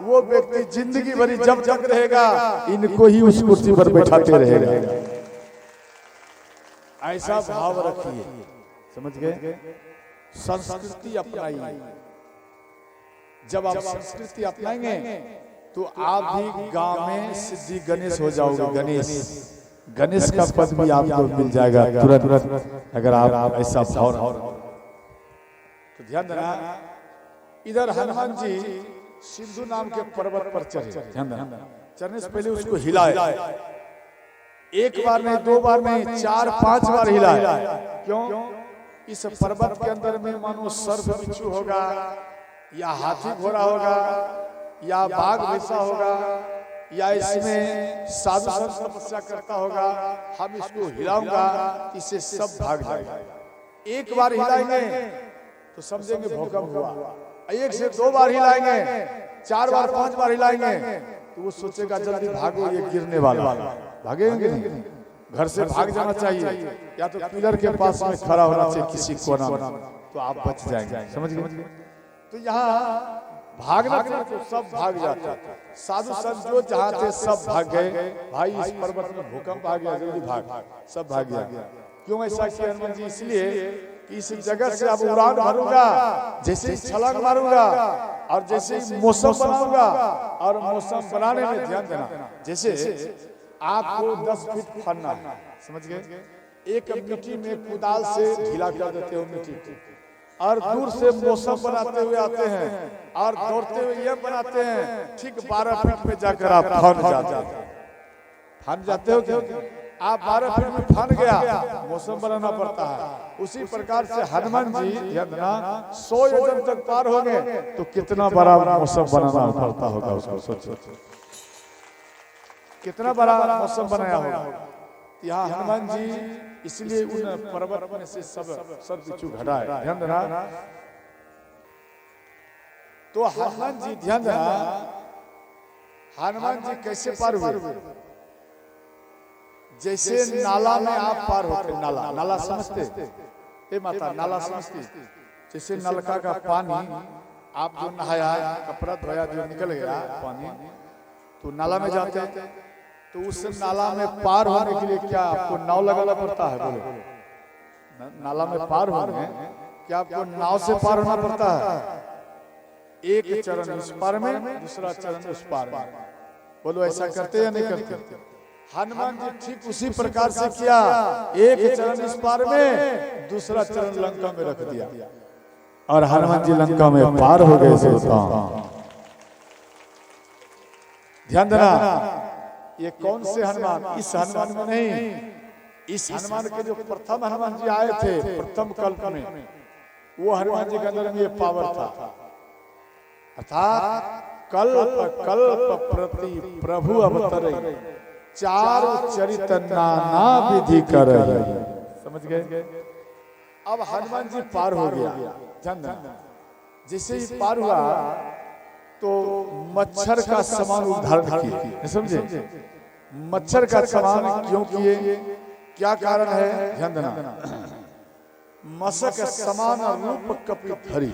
वो व्यक्ति जिंदगी भरी जब तक रहेगा इनको ही उस कुर्सी पर बैठाते रहेगा। ऐसा भाव रखिए, समझ गए? संस्कृति अपनाइए। जब आप संस्कृति अपनाएंगे तो आप भी गांव में सिद्धि गणेश हो जाओगे। गणेश का पद भी आपको मिल जाएगा तुरंत, अगर आप ऐसा भाव। तो ध्यान देना, इधर हनुमान जी सिंधु नाम के पर्वत पर चढ़े। ध्यान देना, चढ़ने से पहले उसको हिलाए, एक बार नहीं, 2 बार नहीं, 4-5 बार हिलाए। क्यों? इस पर्वत के अंदर में मानो सर्प बिच्छू होगा, या हाथी घोड़ा होगा, या बाघ भैंसा होगा, या इसमें साधु संत तपस्या करता होगा। हम इसको हिलाऊंगा, इससे सब भाग जाएगा। एक बार हिलाएंगे तो समझेंगे भूकंप हुआ, 1 से 2 बार हिलाएंगे, 4 बार 5 बार हिलाएंगे तो वो सोचेगा जल्दी भागो, ये गिरने वाला। भागेंगे नहीं, घर से भाग जाना चाहिए, या तो पिलर के पास में खड़ा होना चाहिए किसी कोना में, तो आप बच जाएंगे। समझ गए? तो यहाँ भागना था तो सब भाग जाते, साधु संत जो जहाँ थे सब भाग गए। भाई इस पर्वत में भूकंप आ गया, जल्दी भाग, सब भाग गया। क्यों ऐसा किया हनुमान जी? इसलिए कि इस जगह से अब उड़ान भरूंगा, जैसे ही छलांग मारूंगा और जैसे ही मौसम बनाऊंगा, और मौसम बनाने में ध्यान देना, जैसे आपको 10 फीट फनना है, समझ गए? एक मिट्टी में कुदाल से ढीला कर देते हो मिट्टी, और दूर से मौसम बनाते हुए आते हैं और दौड़ते हुए ये बनाते हैं, ठीक 12 फीट में जाकर आप फन जाते हो। क्यों? आप 12 फीट में फन गया, मौसम बनाना पड़ता है। उसी प्रकार से हनुमान जी 100 योजन तक पार हो गए, तो कितना बड़ा मौसम बनाना पड़ता होगा उसको सोचो, कितना बड़ा मौसम बनाया होगा। यहाँ हनुमान जी इसलिए उन पर्वत में से सब बिच्छू घटाए। ध्यान देना, तो हनुमान जी ध्यान देना, हनुमान जी कैसे पार हुए? जैसे नाला में आप पार होते, नाला समझते? ए माता, नाला समझती? जैसे नलका का पानी आप जो नहाया, कपड़ा धोया, जो निकल गया पानी, तो नाला में जाते हैं, तो उस नाला में पार होने के लिए क्या आपको नाव लगाना पड़ता है? बोलो, नाला में पार होने क्या आपको नाव से पार होना पड़ता है? एक चरण इस पार में, दूसरा चरण उस पार में। बोलो, ऐसा करते या नहीं करते? हनुमान जी ठीक उसी प्रकार से किया, एक चरण इस पार में, दूसरा चरण लंका में रख दिया, और हनुमान जी लंका में पार हो गए। ध्यान देना, ये कौन से हनुमान? इस हनुमान में नहीं, इस हनुमान के जो प्रथम हनुमान जी आए थे प्रथम कल्प में, वो हनुमान जी के अंदर में ये पावर था। अर्थात कल्प कल्प प्रति प्रभु अवतरे, चारु चरित नाना विधि करे। समझ गए? अब हनुमान जी पार हो गया। जैसे ही पार हुआ तो मच्छर का समान उदाहरण किए। समझे? मच्छर का समान क्यों किए? क्या कारण है? ध्यान देना, मशक समान रूप कपित हरि,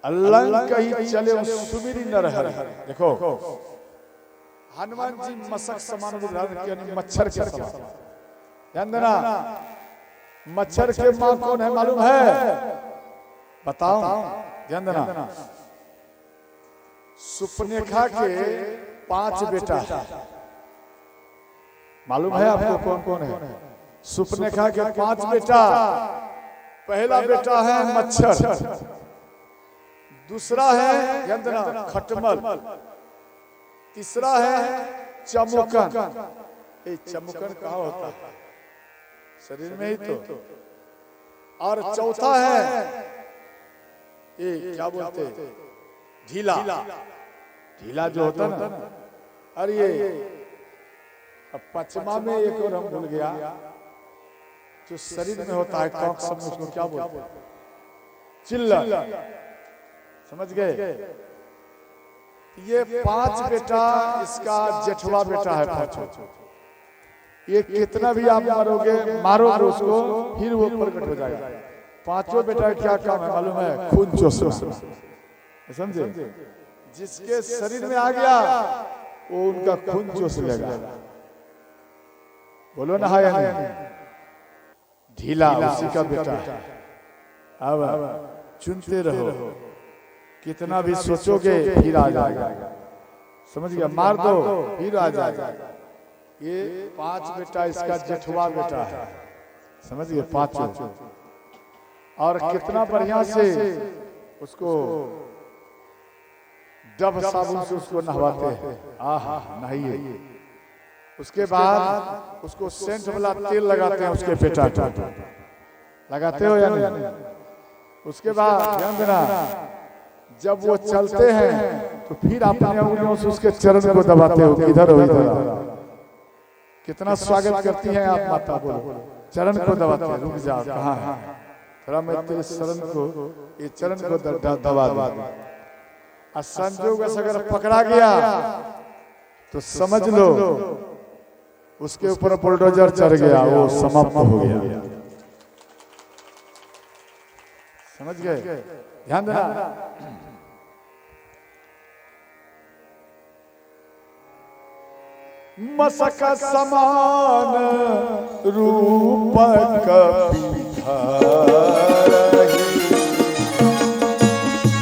अलंक ही चले सुमिरी नर हरि। देखो, हनुमान जी मशक समान उदाहरण किया, मच्छर के समान। ध्यान देना, मच्छर के मां कौन है मालूम है? बताओ, ध्यान देना। सुपनेखा के 5 बेटा मालूम है आपको? कौन कौन है? सुपनेखा के 5 बेटा। पहला बेटा है मच्छर, दूसरा है ध्यान देना खटमल, तीसरा है चमुकन। ये चमुकन कहाँ होता है? शरीर में ही तो। और चौथा है ये क्या बोलते हैं? ढीला। ढीला जो होता ना, अरे ये अब पचमा में एक और हम भूल गया, जो शरीर में होता है कौन सब, उसको क्या बोलते हैं? चिल्ला। समझ गए? ये 5 बेटा, इसका जेठवा बेटा है 5। ये कितना भी आप मारोगे उसको, फिर वो प्रकट हो जाएगा। 5 बेटा क्या काम है मालूम है? खून चूसना। समझे? जिसके शरीर में आ गया वो उनका खून चूस लेगा। बोलो ना हाँ या नहीं? ढीला उसी का बेटा। अब चुनते रहो, कितना भी सोचोगे फिर आ जाएगा। समझ गया? मार दो फिर आ जाएगा। ये 5 बेटा, इसका जेठवा बेटा है। समझ गए? 5। और कितना बढ़िया से उसको डब साबुन से उसको नहवाते हैं। आहा, नहाइए। उसके बाद उसको सेंट वाला तेल लगाते हैं उसके पेटा पर। लगाते हो या नहीं? उसके बाद ध्यान देना, जब वो चलते हैं तो फिर अपने उंगलियों से उसके चरण को दबाते हो। इधर हो, इधर। कितना स्वागत करती हैं आप माता। बोलो, चरण को दबाते हैं। रुक जाओ, कहाँ है? थोड़ा मैं तेरे चरण को, ये चरण को दबा दूं। संजोग से अगर पकड़ा गया तो समझ लो उसके ऊपर बुलडोजर चढ़ गया, वो समाप्त हो गया। समझ गए? ध्यान देना। मसक समान रूप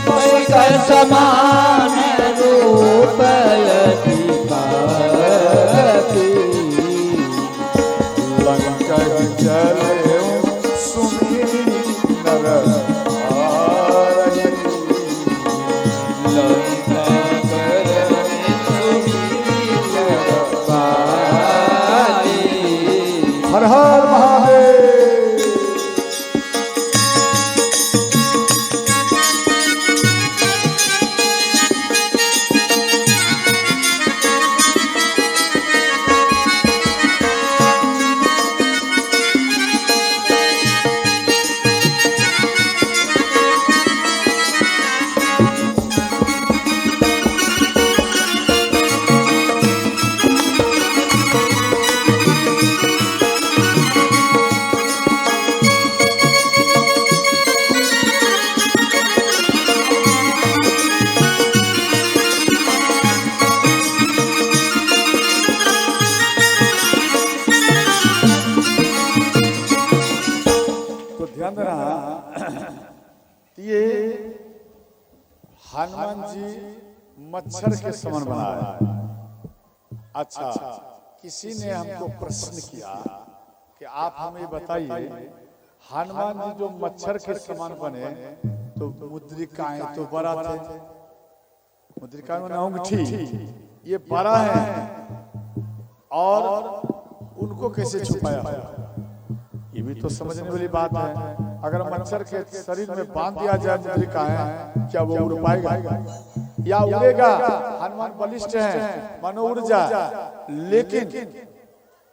मसक समान रूप लंका चले सुमीर हर हर महादेव। ये हनुमान जी मच्छर के समान बनाया। अच्छा, किसी ने हमको प्रश्न किया कि आप हमें बताइए हनुमान जी जो मच्छर के समान बने तो मुद्रिकाएं तो बड़ा थे, मुद्रिकाएं में अंगूठी ये बड़ा है और उनको कैसे छुपाया? ये भी तो समझने वाली बात है। अगर मच्छर के शरीर में बांध दिया जाए मुद्रिकाएं, क्या वो उड़ पाएगा या उड़ेगा? हनुमान बलिष्ठ है, मानो उड़ जाए, लेकिन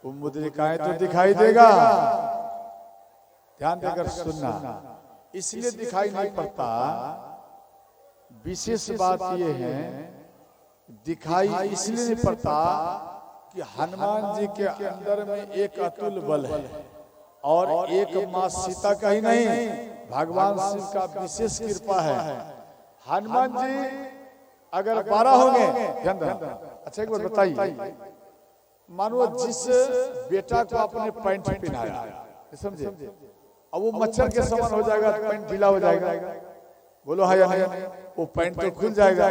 वो मुद्रिकाएं तो दिखाई देगा। ध्यान देकर सुनना, इसलिए दिखाई नहीं पड़ता। विशेष बात ये है, दिखाई इसलिए नहीं पड़ता कि हनुमान जी के अंदर में एक अतुल बल है और एक मां सीता का ही नहीं, भगवान शिव का विशेष कृपा है। हनुमान जी अगर 12 होंगे, ध्यान देना। अच्छा एक बात बताइए, मानो जिस बेटा को आपने पैंट पहनाया, समझे, अब वो मच्छर के समान हो जाएगा, पैंट ढीला हो जाएगा, बोलो हाँ या नहीं? वो पैंट तो खुल जाएगा।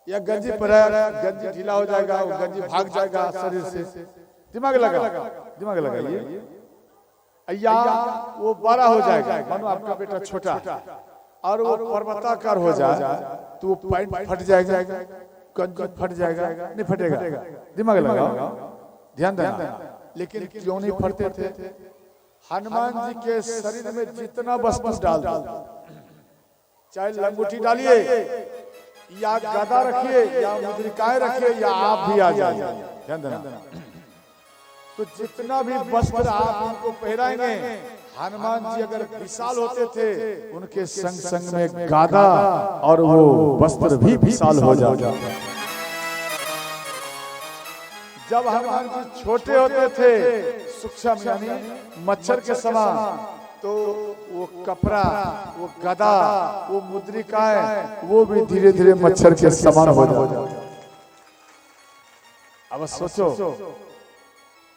या गंजी पहनाया, गंजी ढीला हो जाएगा, वो गंजी भाग जाएगा शरीर से। दिमाग लगाइए। या वो बड़ा हो जाएगा, मानो आपका बेटा छोटा और वो पर्वताकार हो जाए तो वो पैंट फट जाएगा, गंजी फट जाएगा, नहीं फटेगा? दिमाग लगाओ, ध्यान देना। लेकिन क्यों नहीं फटते थे? हनुमान जी के शरीर में जितना वस्तु डाल दो, चाहे लंगोटी डालिए या गदा रखिए या मुद्रिकाएं रखिए या आप भी आ जाइए, ध्यान देना, तो जितना भी वस्त्र आप उनको पहराएंगे, हनुमान जी अगर विशाल होते थे, उनके संग संग में गादा और वो वस्त्र भी विशाल हो जाता। जब हनुमान जी छोटे होते थे, सूक्ष्म यानी मच्छर के समान, तो वो कपड़ा, वो गदा, वो मुद्रिकाएं, वो भी धीरे धीरे मच्छर के समान हो जाता। अब सोचो,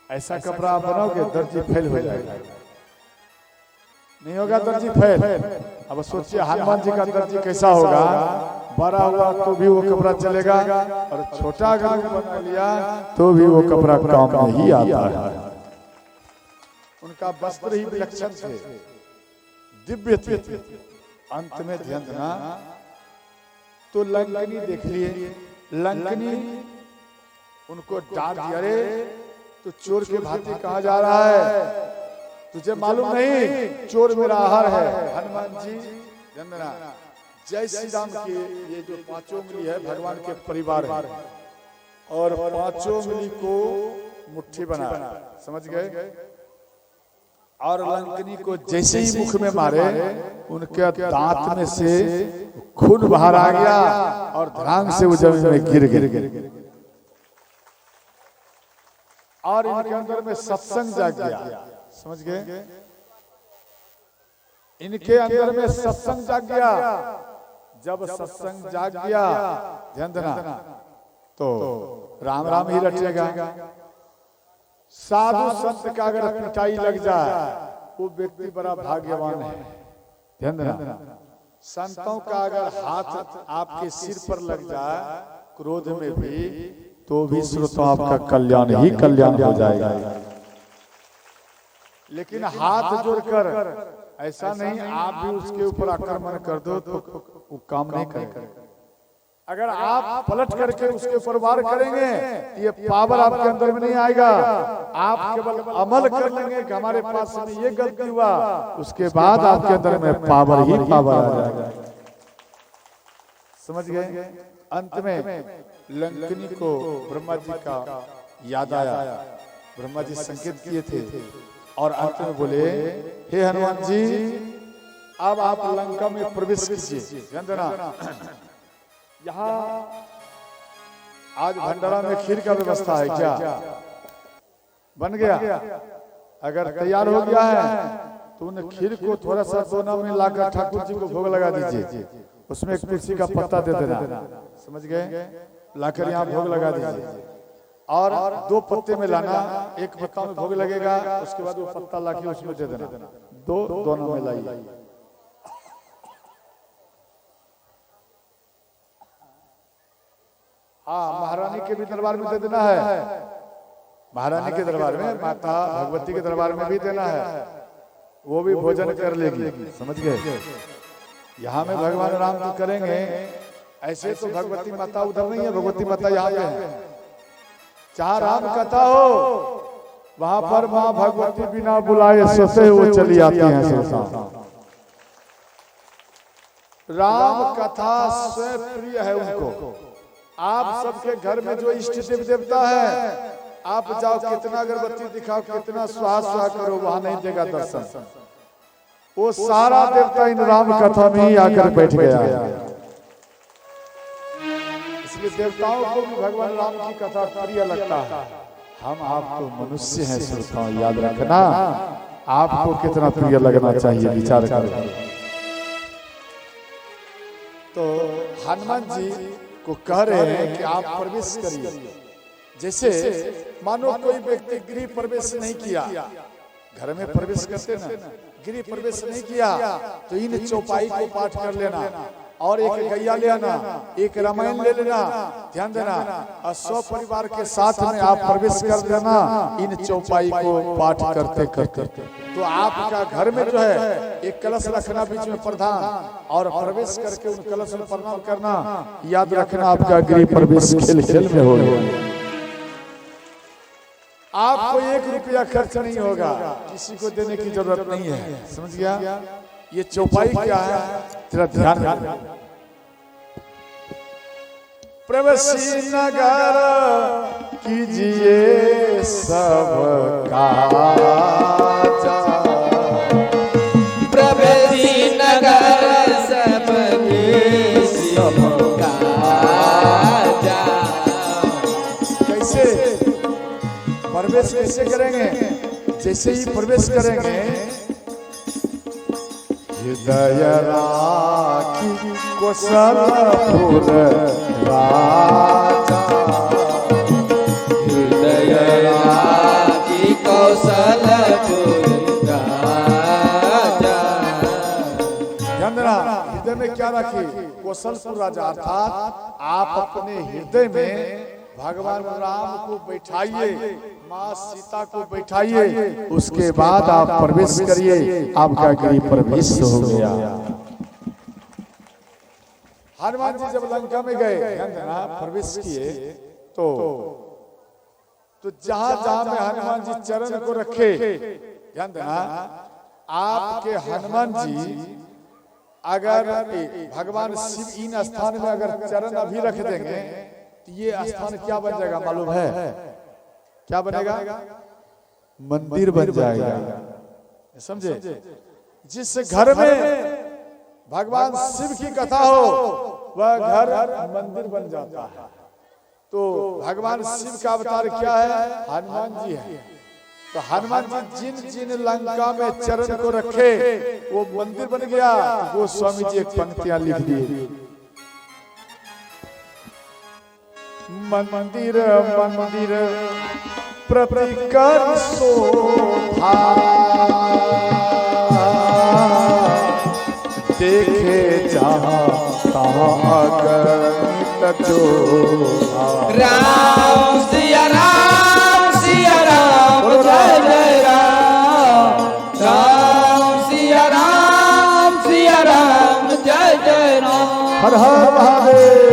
ऐसा कपड़ा आप बनाओगे, दर्जी फेल हो जाएगा, नहीं होगा दर्जी फेल। अब सोचिए हनुमान जी का दर्जी कैसा होगा? बड़ा हुआ तो भी वो कपड़ा चलेगा और छोटा अगर बना लिया तो भी वो कपड़ा काम नहीं आता है। उनका वस्त्र ही विलक्षण थे, दिव्य थे। अंत में ध्यान देना, तो लंकनी देख लिए, लंकनी उनको डांट दिया, अरे तो चोर के भांति कहाँ जा रहा है? तुझे मालूम नहीं चोर मेरा आहार है? हनुमान जी ध्यान देना, जय श्री राम की ये जो 5 उंगली है भगवान के परिवार है और 5 उंगली को मुट्ठी बना, समझ गए? और लंकनी को जैसे ही मुख में मारे, उनके दांत में से खून बाहर आ गया और धड़ांग से वो जमीन में गिर गए। और इनके अंदर में सत्संग जाग गया। समझ गए? इनके अंदर में सत्संग जाग गया। जब सत्संग जाग गया, ध्यान देना, तो राम राम ही रटेगा। साधु संत का अगर पिटाई लग जाए, वो व्यक्ति बड़ा भाग्यवान है। ध्यान देना, संतों का अगर हाथ आपके सिर पर लग जाए क्रोध में भी, तो भी श्रोता आपका कल्याण ही कल्याण हो जाएगा। लेकिन हाथ जोड़कर ऐसा नहीं, आप भी उसके ऊपर आक्रमण कर दो तो वो काम नहीं करेगा। अगर आप पलट करके उसके ऊपर वार करेंगे, ये पावर आपके अंदर में नहीं आएगा। आप केवल अमल कर लेंगे कि हमारे पास में ये गलती हुआ, उसके बाद आपके अंदर में पावर ही पावर आ जाएगा। समझ गए? अंत में लंकिनी को ब्रह्मा जी का याद आया। ब्रह्मा जी संकेत किए थे और अंत में बोले, हे हनुमान जी, अब आप लंका में प्रवेश कीजिए। ध्यान देना, यहाँ आज भंडारा में खीर का व्यवस्था है क्या? बन गया? अगर तैयार हो गया है तो उन खीर को थोड़ा सा दोना में लाकर ठाकुर जी को भोग लगा दीजिए। उसमें एक तुलसी का पत्ता दे देना। समझ गए? लाकर यहाँ भोग लगा दीजिए और 2 पत्ते में लाना। एक पत्ता में भोग लगेगा, उसके बाद वो पत्ता लाके उसमें दे देना। दोनों में लाइए। हाँ, महारानी के भी दरबार में दे देना है। महारानी के दरबार में, माता भगवती के दरबार में भी देना है, वो भी भोजन कर लेगी। समझ गए? यहाँ में भगवान राम जी करेंगे। ऐसे तो भगवती माता उधर नहीं है, भगवती माता यहाँ पे है। जहाँ राम कथा हो वहां पर माँ भगवती बिना बुलाए सोते हुए चली आती हैं। राम कथा स्वयं प्रिय है उनको। आप सबके घर में जो इष्ट देव देवता है, आप जाओ, कितना अगरबत्ती दिखाओ, कितना सुहा सुहा करो, वहां नहीं देगा दर्शन। वो सारा देवता इन राम कथा में ही आकर बैठ गया। इसलिए देवताओं को भी भगवान राम की कथा प्रिय लगता है। हम आप तो मनुष्य हैं श्रोताओं, याद रखना, आपको कितना प्रिय लगना चाहिए, विचार करो। तो हनुमान जी को कह रहे हैं कि आप प्रवेश करिए। जैसे मानो कोई व्यक्ति गृह प्रवेश नहीं किया, घर में प्रवेश करते ना, गृह प्रवेश नहीं किया, तो इन चौपाई को पाठ कर लेना और एक गैया ले आना, एक रामायण ले लेना। ध्यान देना, और 100 परिवार के साथ में आप प्रवेश कर देना इन चौपाई को पाठ करते करते। तो आपका घर में जो है एक कलश रखना बीच में प्रधान, और प्रवेश करके उन कलश में प्रणाम करना। याद रखना, आपका गृह प्रवेश खेल खेल में होगा। आपको 1 रुपया खर्च नहीं होगा, किसी को देने की जरूरत नहीं है। समझ गया? ये चौपाई क्या है, तेरा ध्यान रखना। प्रवेशी नगर कीजिए सब काज, प्रवेशी नगर सब काज। कैसे प्रवेश कैसे करेंगे? जैसे ही प्रवेश करेंगे, हृदय राखी कौशलपुर राजा, हृदय राखी कौशलपुर राजा। ध्यान देना, हृदय में क्या राखी? कौशलपुर राजा, अर्थात आप अपने हृदय में भगवान राम को बैठाइए, माँ सीता को बैठाइए, उसके बाद आप प्रवेश करिए, आपका गृह प्रवेश हो गया। हनुमान जी जब लंका में गए, ध्यान देना, प्रवेश किए, तो जहां जहां में हनुमान जी चरण को रखे, ध्यान देना, आपके हनुमान जी अगर भगवान शिव इन स्थान में अगर चरण अभी रख देंगे, तो ये स्थान क्या बन जाएगा मालूम है? क्या बनेगा? मंदिर बन जाएगा। समझे? जिस घर में भगवान शिव की कथा हो, वह घर मंदिर बन जाता है। तो भगवान शिव का अवतार क्या है? हनुमान जी है। तो हनुमान जी जिन जिन लंका में चरण को रखे वो मंदिर बन गया। वो स्वामी जी एक पंक्तियां लिख दिए, मंदिर मंदिर प्रतिकर शोभा देखे जहाँ तहाँ गणित जोधा। राम सिया राम सिया राम जय जय राम। राम सिया राम जय जय राम। हर हर महादेव।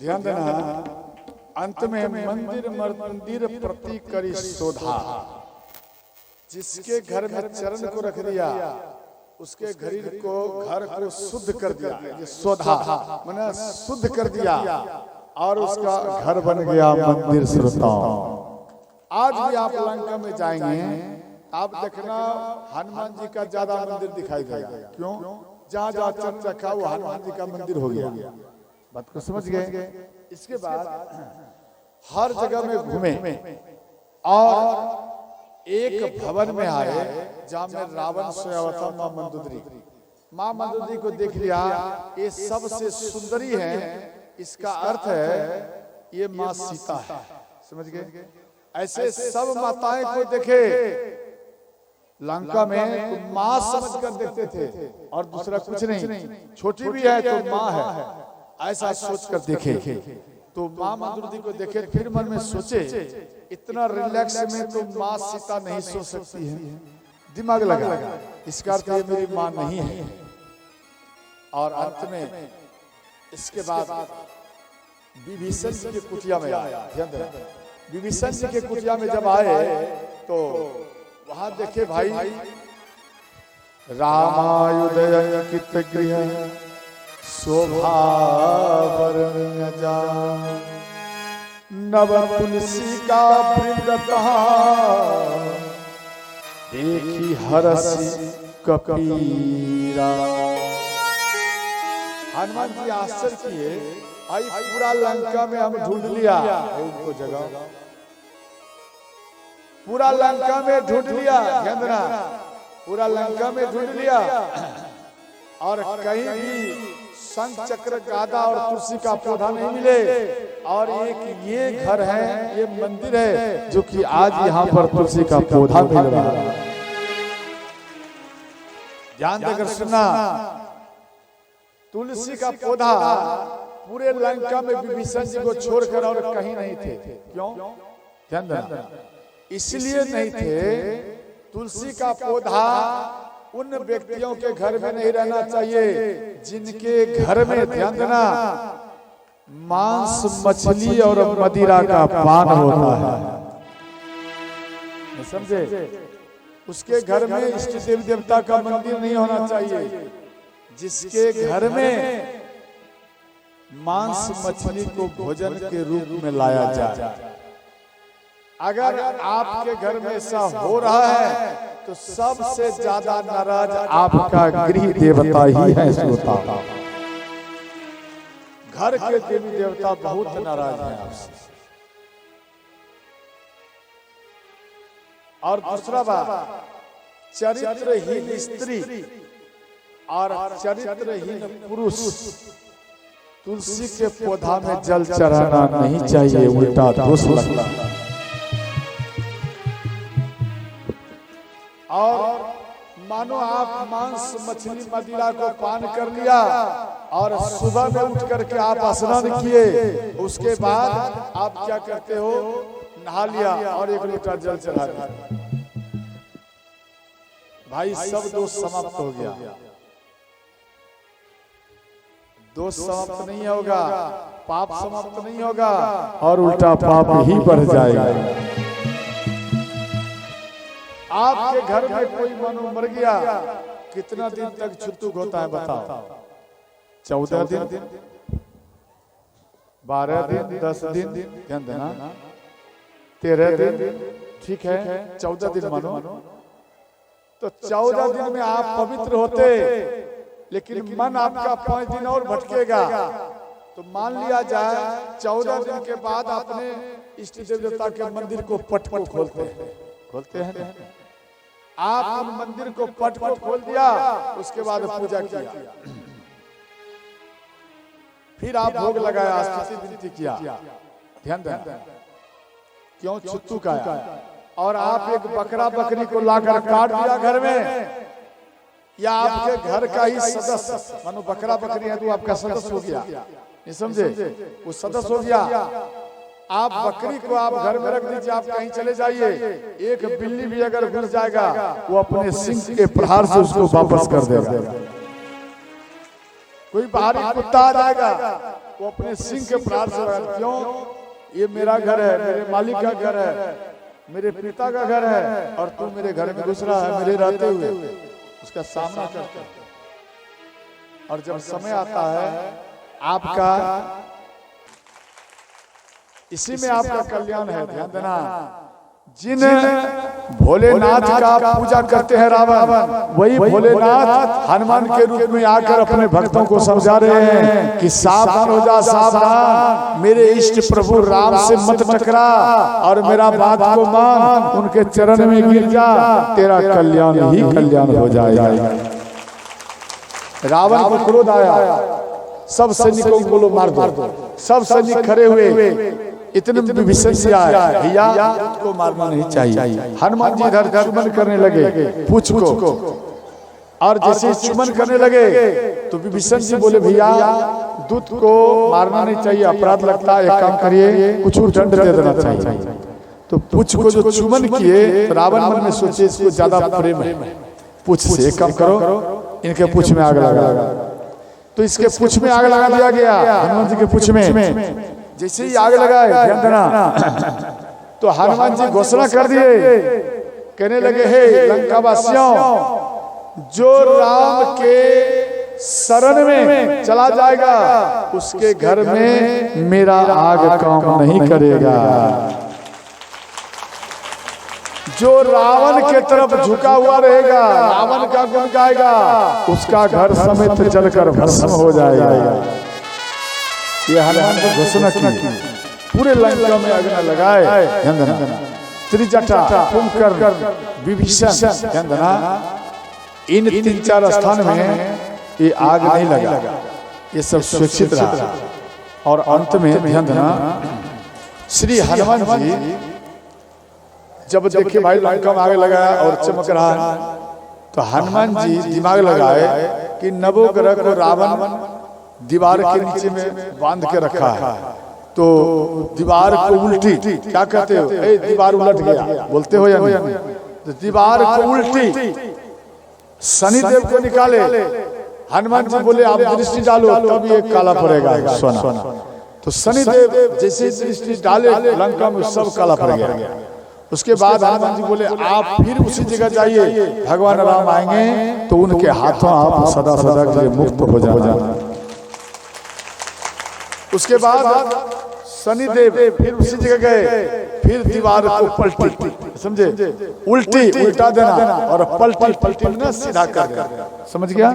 ध्यान देना, अंत में मंदिर मंदिर प्रति करी शोधा। जिसके घर में चरण को रख दिया उसके घर को शुद्ध कर दिया, ये शोधा माने शुद्ध कर दिया और उसका घर बन गया मंदिर। श्रोताओं, आज भी आप लंका में जाएंगे, आप देखना हनुमान जी का ज्यादा मंदिर दिखाई देगा। क्यों? जहाँ जहाँ चर्चा का वो हनुमान जी का मंदिर हो गया। बात को समझ गए? इसके बाद हर जगह में घूमे और एक भवन में आए जहाँ में रावण सोया था। माँ मंदोदरी, माँ मंदोदरी को देख लिया, ये सबसे सुंदरी है। इसका अर्थ है ये माँ सीता है। समझ गए? ऐसे सब माताएं को देखे लंका में तो माँ समझ कर देखते थे और दूसरा कुछ नहीं। छोटी भी है तो माँ है, ऐसा सोच कर देखे। तो माँ मंदोदरी को देखे, फिर मन में सोचे इतना रिलैक्स में तो माँ सीता नहीं सो सकती है। दिमाग लगा, इसका अर्थ ये मेरी माँ नहीं है। और अंत में इसके बाद विभीषण जी की कुटिया में आया। विभीषण जी के कुटिया में जब आए तो वहां देखे भाई रामायुधय अंकित गृह शोभा वरण जान, नव तुलसी का वृंद देखी हरसी कपीरा। हनुमान जी आश्चर्य किए, आई पूरा लंका में हम ढूंढ लिया उनको जगह, पूरा लंका में ढूंढ लिया। ध्यान, पूरा लंका में ढूंढ लिया और कहीं भी शंख चक्र गादा और तुलसी का पौधा नहीं मिले। और एक ये घर है, ये मंदिर है जो कि आज यहाँ पर तुलसी का पौधा मिल रहा है। ध्यान देकर सुनना, तुलसी का पौधा पूरे लंका में विभीषण जी को छोड़कर और कहीं नहीं थे। क्यों? ध्यान देना, इसलिए नहीं थे, तुलसी का पौधा उन व्यक्तियों के घर में नहीं रहना चाहिए जिनके घर में, ध्यान देना, मांस मछली और मदिरा का पान होता है। समझे? उसके घर में इष्ट देवी देवता का मंदिर नहीं होना चाहिए। जिसके घर में मांस मछली को भोजन के रूप में लाया जाए, अगर आपके घर में ऐसा हो रहा है तो सबसे ज्यादा नाराज आपका गृह देवता ही है। श्रोता, घर के देवी देवता बहुत नाराज हैं आपसे। और दूसरा बात, चरित्रहीन स्त्री और चरित्रहीन पुरुष तुलसी के पौधा में जल चढ़ाना नहीं चाहिए, उल्टा दोष लगता है। और मानो आप मांस मछली मदिरा को पान कर लिया और सुबह में उठ करके आप स्नान किए, उसके बाद आप क्या करते हो, नहा लिया और 1 लोटा जल चढ़ा दिया। भाई सब दोष समाप्त हो गया। दोष समाप्त नहीं होगा, पाप समाप्त नहीं होगा और उल्टा पाप ही बढ़ जाएगा। आपके घर में कोई मानो मर गया, कितना दिन तक छुट्टुक होता है बताओ? 14 दिन, 12 दिन, 10 दिन, ध्यान देना, 13 दिन, ठीक है, 14 दिन मानो। तो 14 दिन में आप पवित्र होते, लेकिन मन आपका 5 दिन और भटकेगा। तो मान लिया जाए 14 दिन के बाद अपने इष्ट देवता के मंदिर को पट खोलते हैं। आप उन मंदिर को पट खोल दिया, उसके बाद पूजा किया, फिर आप भोग लगाया, स्तुति विनती किया, ध्यान देना, क्यों छुट्टुक आया। और आप एक बकरा बकरी को लाकर काट दिया घर में, या आपके घर का ही सदस्य, मानो बकरा बकरी है तो आपका सदस्य हो गया, नहीं समझे, वो सदस्य हो गया। आप बकरी को आप घर में रख दीजिए, आप कहीं चले जाइए, एक बिल्ली भी अगर घुस जाएगा वो अपने सिंह के प्रहार से उसको वापस कर देगा। कोई बाहरी कुत्ता आ जाएगा, वो अपने सिंह के प्रहार से, क्यों, ये मेरा घर है, मेरे मालिक का घर है, मेरे पिता का घर है, और तू मेरे घर में घुस रहा है मेरे रहते हुए, उसका सामना करता है। और जब समय आता है आपका, इसी में आपका कल्याण है, ध्यान देना। जिन भोलेनाथ का पूजा करते हैं रावण, वही भोलेनाथ हनुमान के रूप में आकर अपने भक्तों को समझा रहे हैं कि सावधान हो जा, सावधान, मेरे इष्ट प्रभु राम से मत टकरा और मेरा बात को मान, उनके चरण में गिर जा, तेरा कल्याण ही कल्याण हो जाएगा। रावण को क्रोध आया, सब सैनिकों को बोलो मार दो। सब सैनिक खड़े हुए, इतने विभीषण से आया, भैया उसको मारना नहीं चाहिए। हनुमान जी इधर चुमन करने लगे पूछ को, और जैसे चुमन करने लगे तो विभीषण जी बोले, भैया दूत को मारना नहीं चाहिए, अपराध लगता है, एक काम करिए, कुछ दंड दे देना चाहिए। तो पूछ को जो चुमन किए, रावण मन में सोचे इसको ज्यादा प्रेम है, पूछ से एक काम करो, इनके पूछ में आग लगा। तो इसके पूछ में आग लगा दिया गया, हनुमान जी के पूछ में जैसे ही आग लगाए, ध्यान देना, तो हनुमान जी घोषणा कर दिए, कहने लगे, हे लंकावासियों, जो राम के शरण में चला जाएगा उसके घर में मेरा आग काम नहीं करेगा। जो रावण के तरफ झुका हुआ रहेगा, रावण का गुण गाएगा, उसका घर समेत जलकर भस्म हो जाएगा। ये हनुमान को घोषणा की, पूरे लंका में आग न लगाए, ध्यान देना, त्रिजटा, कुंभकर्ण, विभीषण, ध्यान देना, इन 3-4 स्थान में ये आग नहीं लगा, ये सब सुरक्षित रहा। और अंत में ध्यान देना, श्री हनुमान जी जब देखे भाई लंका में आग लगाया और चमक रहा, तो हनुमान जी दिमाग लगाए कि नवग्रह को रावण दीवार के नीचे में बांध के रखा है, तो दीवार को उल्टी, क्या कहते हो, ए दीवार उलट गया, बोलते हो या नहीं? तो दीवार को उल्टी शनिदेव को निकाले। हनुमान जी बोले, आप दृष्टि डालो तब ये काला पड़ेगा सोना। तो शनिदेव जैसे दृष्टि डाले, लंका में सब काला पड़ गया। उसके बाद हनुमान जी बोले, आप फिर उसी जगह जाइए, भगवान राम आएंगे तो उनके हाथों आप सदा सदा के लिए मुक्त हो जाना। उसके बाद शनिदेव फिर उसी जगह गए, फिर दीवार को पलटी, समझे, उल्टा देना और पलटी ना सीधा कर देना, समझ गया,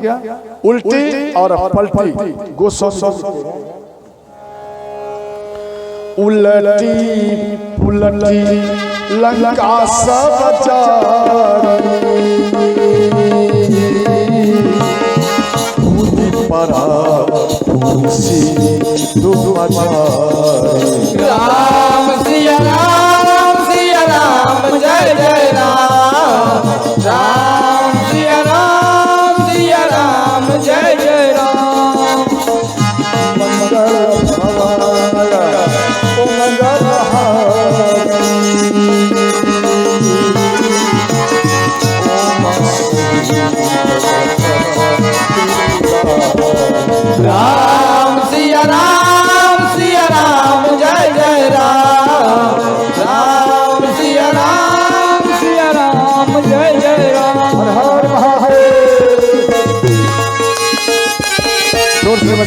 उल्टी और पलटी, गोस्वामी उलटी पुलटी लंका सब चारी, परा तुलसी राम सिया राम, जय जय राम, राम सिया राम।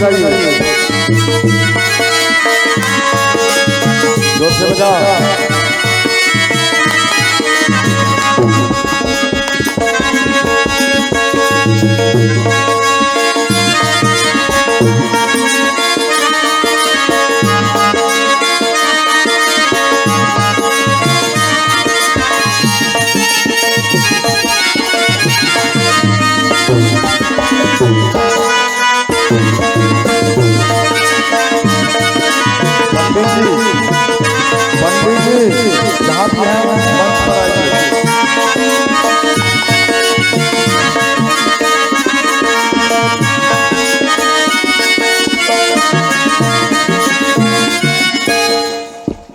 बजाइए, जोर से बजाओ। पंडित जी जहाँ भी हैं मंच पर आइए।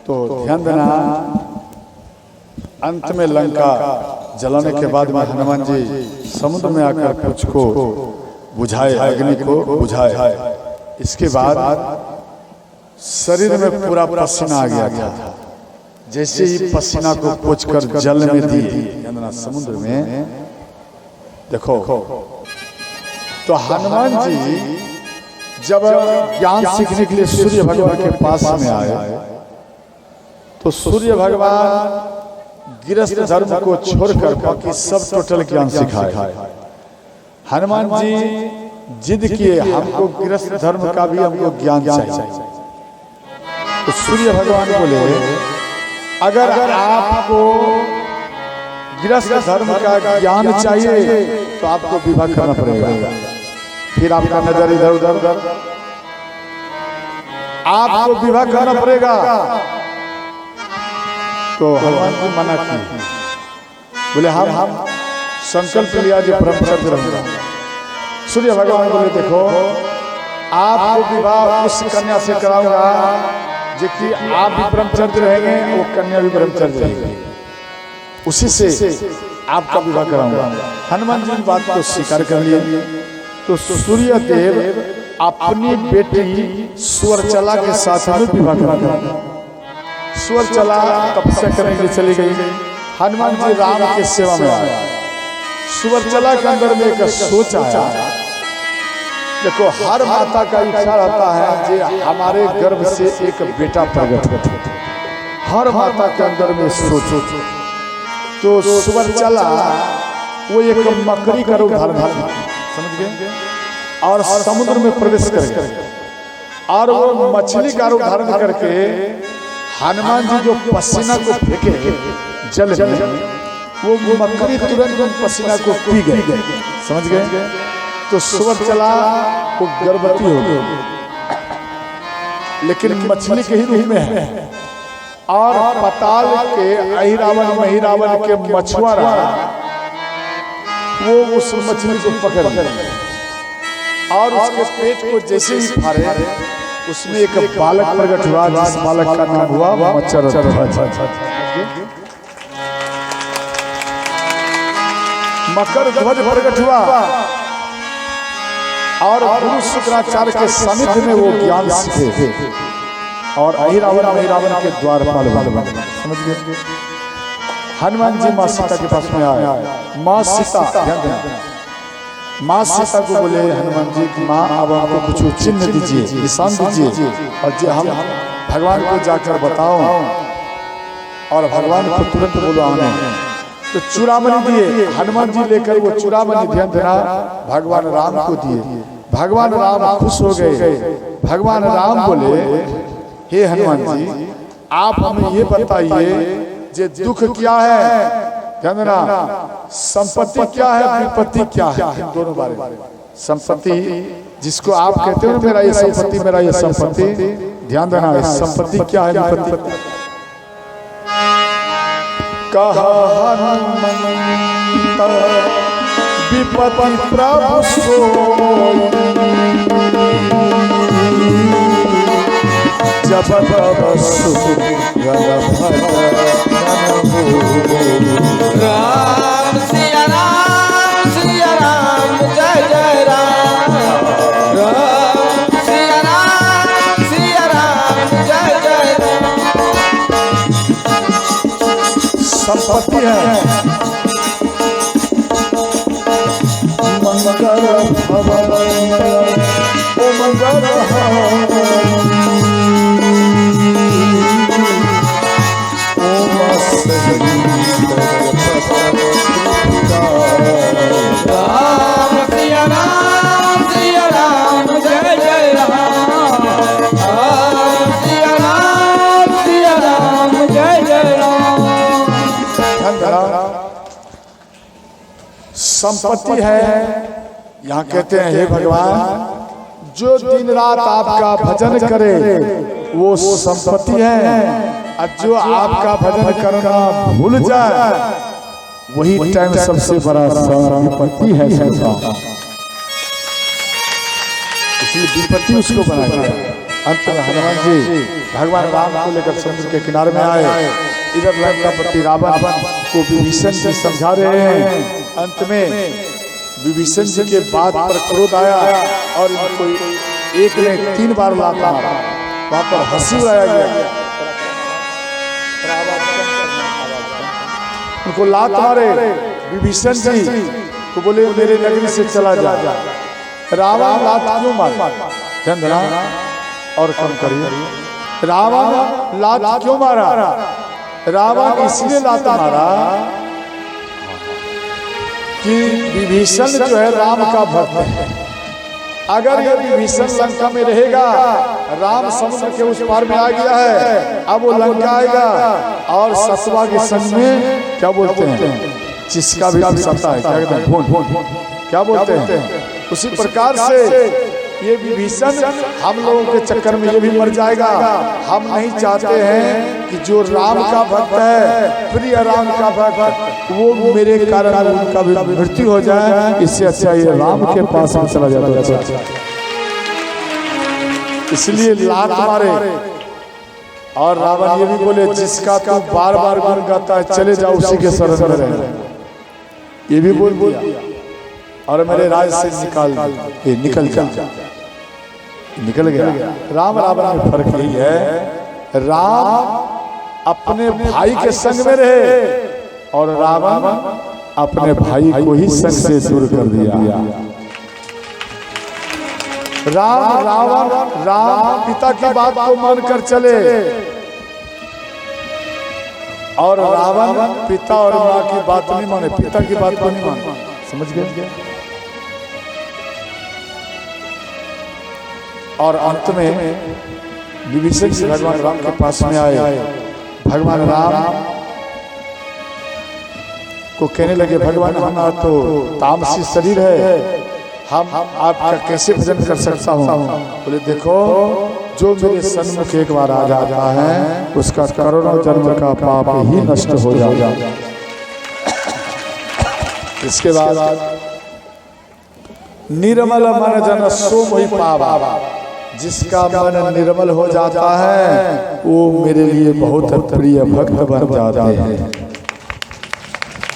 तो ध्यान देना, अंत में लंका जलाने के बाद में हनुमान जी समुद्र में आकर कुछ को बुझाए, अग्नि को बुझाए। इसके बाद शरीर में पूरा पसीना आ गया था। जैसे ही पसीना को पोंछकर जल में दिए समुद्र में, देखो तो हनुमान जी जब ज्ञान सीखने के लिए सूर्य भगवान के पास में आए तो सूर्य भगवान गृहस्थ धर्म को छोड़कर बाकी सब टोटल ज्ञान सिखाए। हनुमान जी जिद किए हमको गृहस्थ धर्म का भी हमको ज्ञान चाहिए। तो सूर्य भगवान बोले अगर आपको गृहस्थ धर्म का ज्ञान चाहिए तो आपको विवाह करना पड़ेगा। फिर आपका नजर इधर उधर, आपको विवाह करना पड़ेगा। तो हनुमान जी मना किए, बोले हम संकल्प लिया जो ब्रह्मचर्य रहूंगा। सूर्य भगवान बोले देखो आपको विवाह उस कन्या से कराऊंगा जो कि आप भी ब्रह्मचर्य रहेंगे, वो कन्या भी ब्रह्मचर्य रहेगी, उसी से आपका विवाह कराऊंगा। हनुमान जी बात को स्वीकार कर लिए। तो सूर्य देव अपनी बेटी स्वर्चला के साथ में विवाह करा। स्वर्चला तपस्या करने के लिए चली गई। हनुमान जी राम के सेवा में आए। स्वर्चला के अंदर में एक सोच आया, देखो हर माता का इच्छा रहता है कि हमारे गर्भ से एक बेटा प्रकट हो। हर माता के अंदर में सोच। तो स्वर्चला वो एक मकड़ी का रूप धारण, समझ गए, और समुद्र में प्रवेश कर गए और वो मछली का रूप धारण करके हनुमान जी जो पसीना को फेंके जल में, वो मकड़ी तुरंत पसीना को पी गए, समझ गए। तो स्वर्चला वो गर्भवती हो गई, लेकिन मछली के ही रूप में है। और पताल के अहिरावण महिरावण के मछुआरा वो उस मछली को पकड़ लिया और उसके पेट को जैसे ही फाड़े उसमें एक बालक प्रकट हुआ, जिस बालक का नाम हुआ मच्छर। मकर ध्वज प्रकट हुआ और गुरु शुक्राचार्य के सानिध्य में वो ज्ञान सीखे और अहिरावण महिरावण के द्वारपाल बने, समझ गए। हनुमान जी माँ सीता के पास में आए। माँ सीता, ध्यान देना, माँ सीता को बोले हनुमान जी की माँ अब हमको कुछ चिन्ह दीजिए, निशान दीजिए और जो हम भगवान को जाकर बताओ और भगवान को तुरंत बोलो आने। तो चूड़ामणि दिए हनुमान जी लेकर, वो चूड़ामणि ध्यान देना भगवान राम को दिए। भगवान राम खुश हो गए। भगवान राम बोले हे हनुमान जी आप हमें ये बताइए जे दुख क्या है, ध्यान देना, संपत्ति क्या है, विपत्ति क्या है, दोनों बारे में। संपत्ति जिसको आप कहते हो मेरा ये संपत्ति, मेरा ये संपत्ति, ध्यान देना संपत्ति क्या है, विपत्ति। कहा हनुमंत विपत्ति प्रभु सोई, जब तब सुख राम सिया राम जय जय राम, राम सिया राम जय जय राम। संपत्ति है मंगल भवन, ओ मंगल संपत्ति है। यहाँ कहते हैं हे भगवान, जो दिन रात आपका भजन करे वो संपत्ति है, और जो आपका भजन करना भूल जाए वही टाइम सबसे बड़ा संपत्ति है। इसलिए विपत्ति उसको बना दिया। अंत में हनुमान जी भगवान राम को लेकर समुद्र के किनारे में आए। इधर लंकापति रावण को विभीषण जी समझा रहे हैं। अंत में विभीषण जी के बात पर क्रोध आया और इनको एक ने 3 बार लाता मारा। वहां पर हंसी उड़ाया गया। उनको लात मारे विभीषण जी तो बोले मेरे नगरी से चला जा। रावण लात क्यों मारा? ध्यान देना और कम करिए। रावण लात क्यों मारा? रावण इसलिए लात मारा कि विभीषण जो है राम का भक्त है। अगर ये विभीषण लंका में रहेगा, राम समुद्र के उस पार में आ गया है, अब वो लंका आएगा और सतवा के संग में क्या बोलते हैं, जिसका भी सत्ता है, क्या कहते हैं, भून क्या बोलते हैं। उसी प्रकार से ये विभीषण हम लोगों के चक्कर में ये भी मर जाएगा। हम नहीं चाहते हैं कि जो राम का भक्त है, प्रिय राम का भक्त, वो मेरे कारण उनका भी मृत्यु हो जाए। इससे अच्छा ये राम के पास में चला जाता। इसलिए लात मारे। और रावण ये भी बोले जिसका तू बार बार गुण गाता है चले जाओ उसी के शरण में रहे। ये भी बोल दिया और मेरे राज से निकल जा। निकल गया। राम रावण में फर्क यही है, राम अपने भाई के संग में रहे और रावण अपने भाई को ही संग से दूर कर दिया। राम पिता की बात को मानकर चले और रावण पिता और माँ की बात नहीं माने, पिता की बात को नहीं माने। समझ गए? और अंत में विभीषण जी भगवान राम के पास में आए। भगवान राम को कहने लगे, भगवान हमारा तो तामसी शरीर है, हम आपका कैसे भजन कर सकता हूँ? बोले देखो, जो मेरे सन्मुख एक बार आ जाता है उसका करोड़ों जन्म का पाप ही नष्ट हो जाएगा। इसके बाद निर्मल मन जन सो मोहि पावा, जिसका मन निर्मल हो जाता है वो मेरे लिए बहुत प्रिय भक्त बन जाते हैं।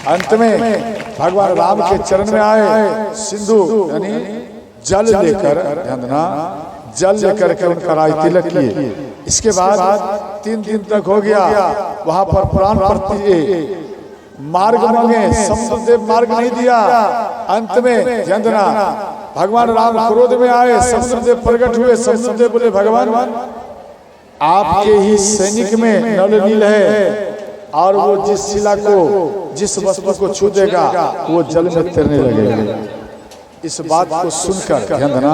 अंत में भगवान राम के चरण में आए, सिंधु यानी जल लेकर, ध्यान देना, जल लेकर के उनका राज तिलक किए। इसके बाद 3 दिन तक हो गया, वहां पर प्राण प्रति मार्ग मांगे, समुद्रदेव मार्ग नहीं दिया। अंत में ध्यान देना, भगवान राम क्रोध में आए, समुद्रदेव प्रकट हुए। समुद्रदेव बोले भगवान आपके ही सैनिक में नल नील है और वो जिस शिला को, जिस वस्तु को छू देगा वो जल में तैरने लगेगा। इस बात को सुनकर ध्यान देना,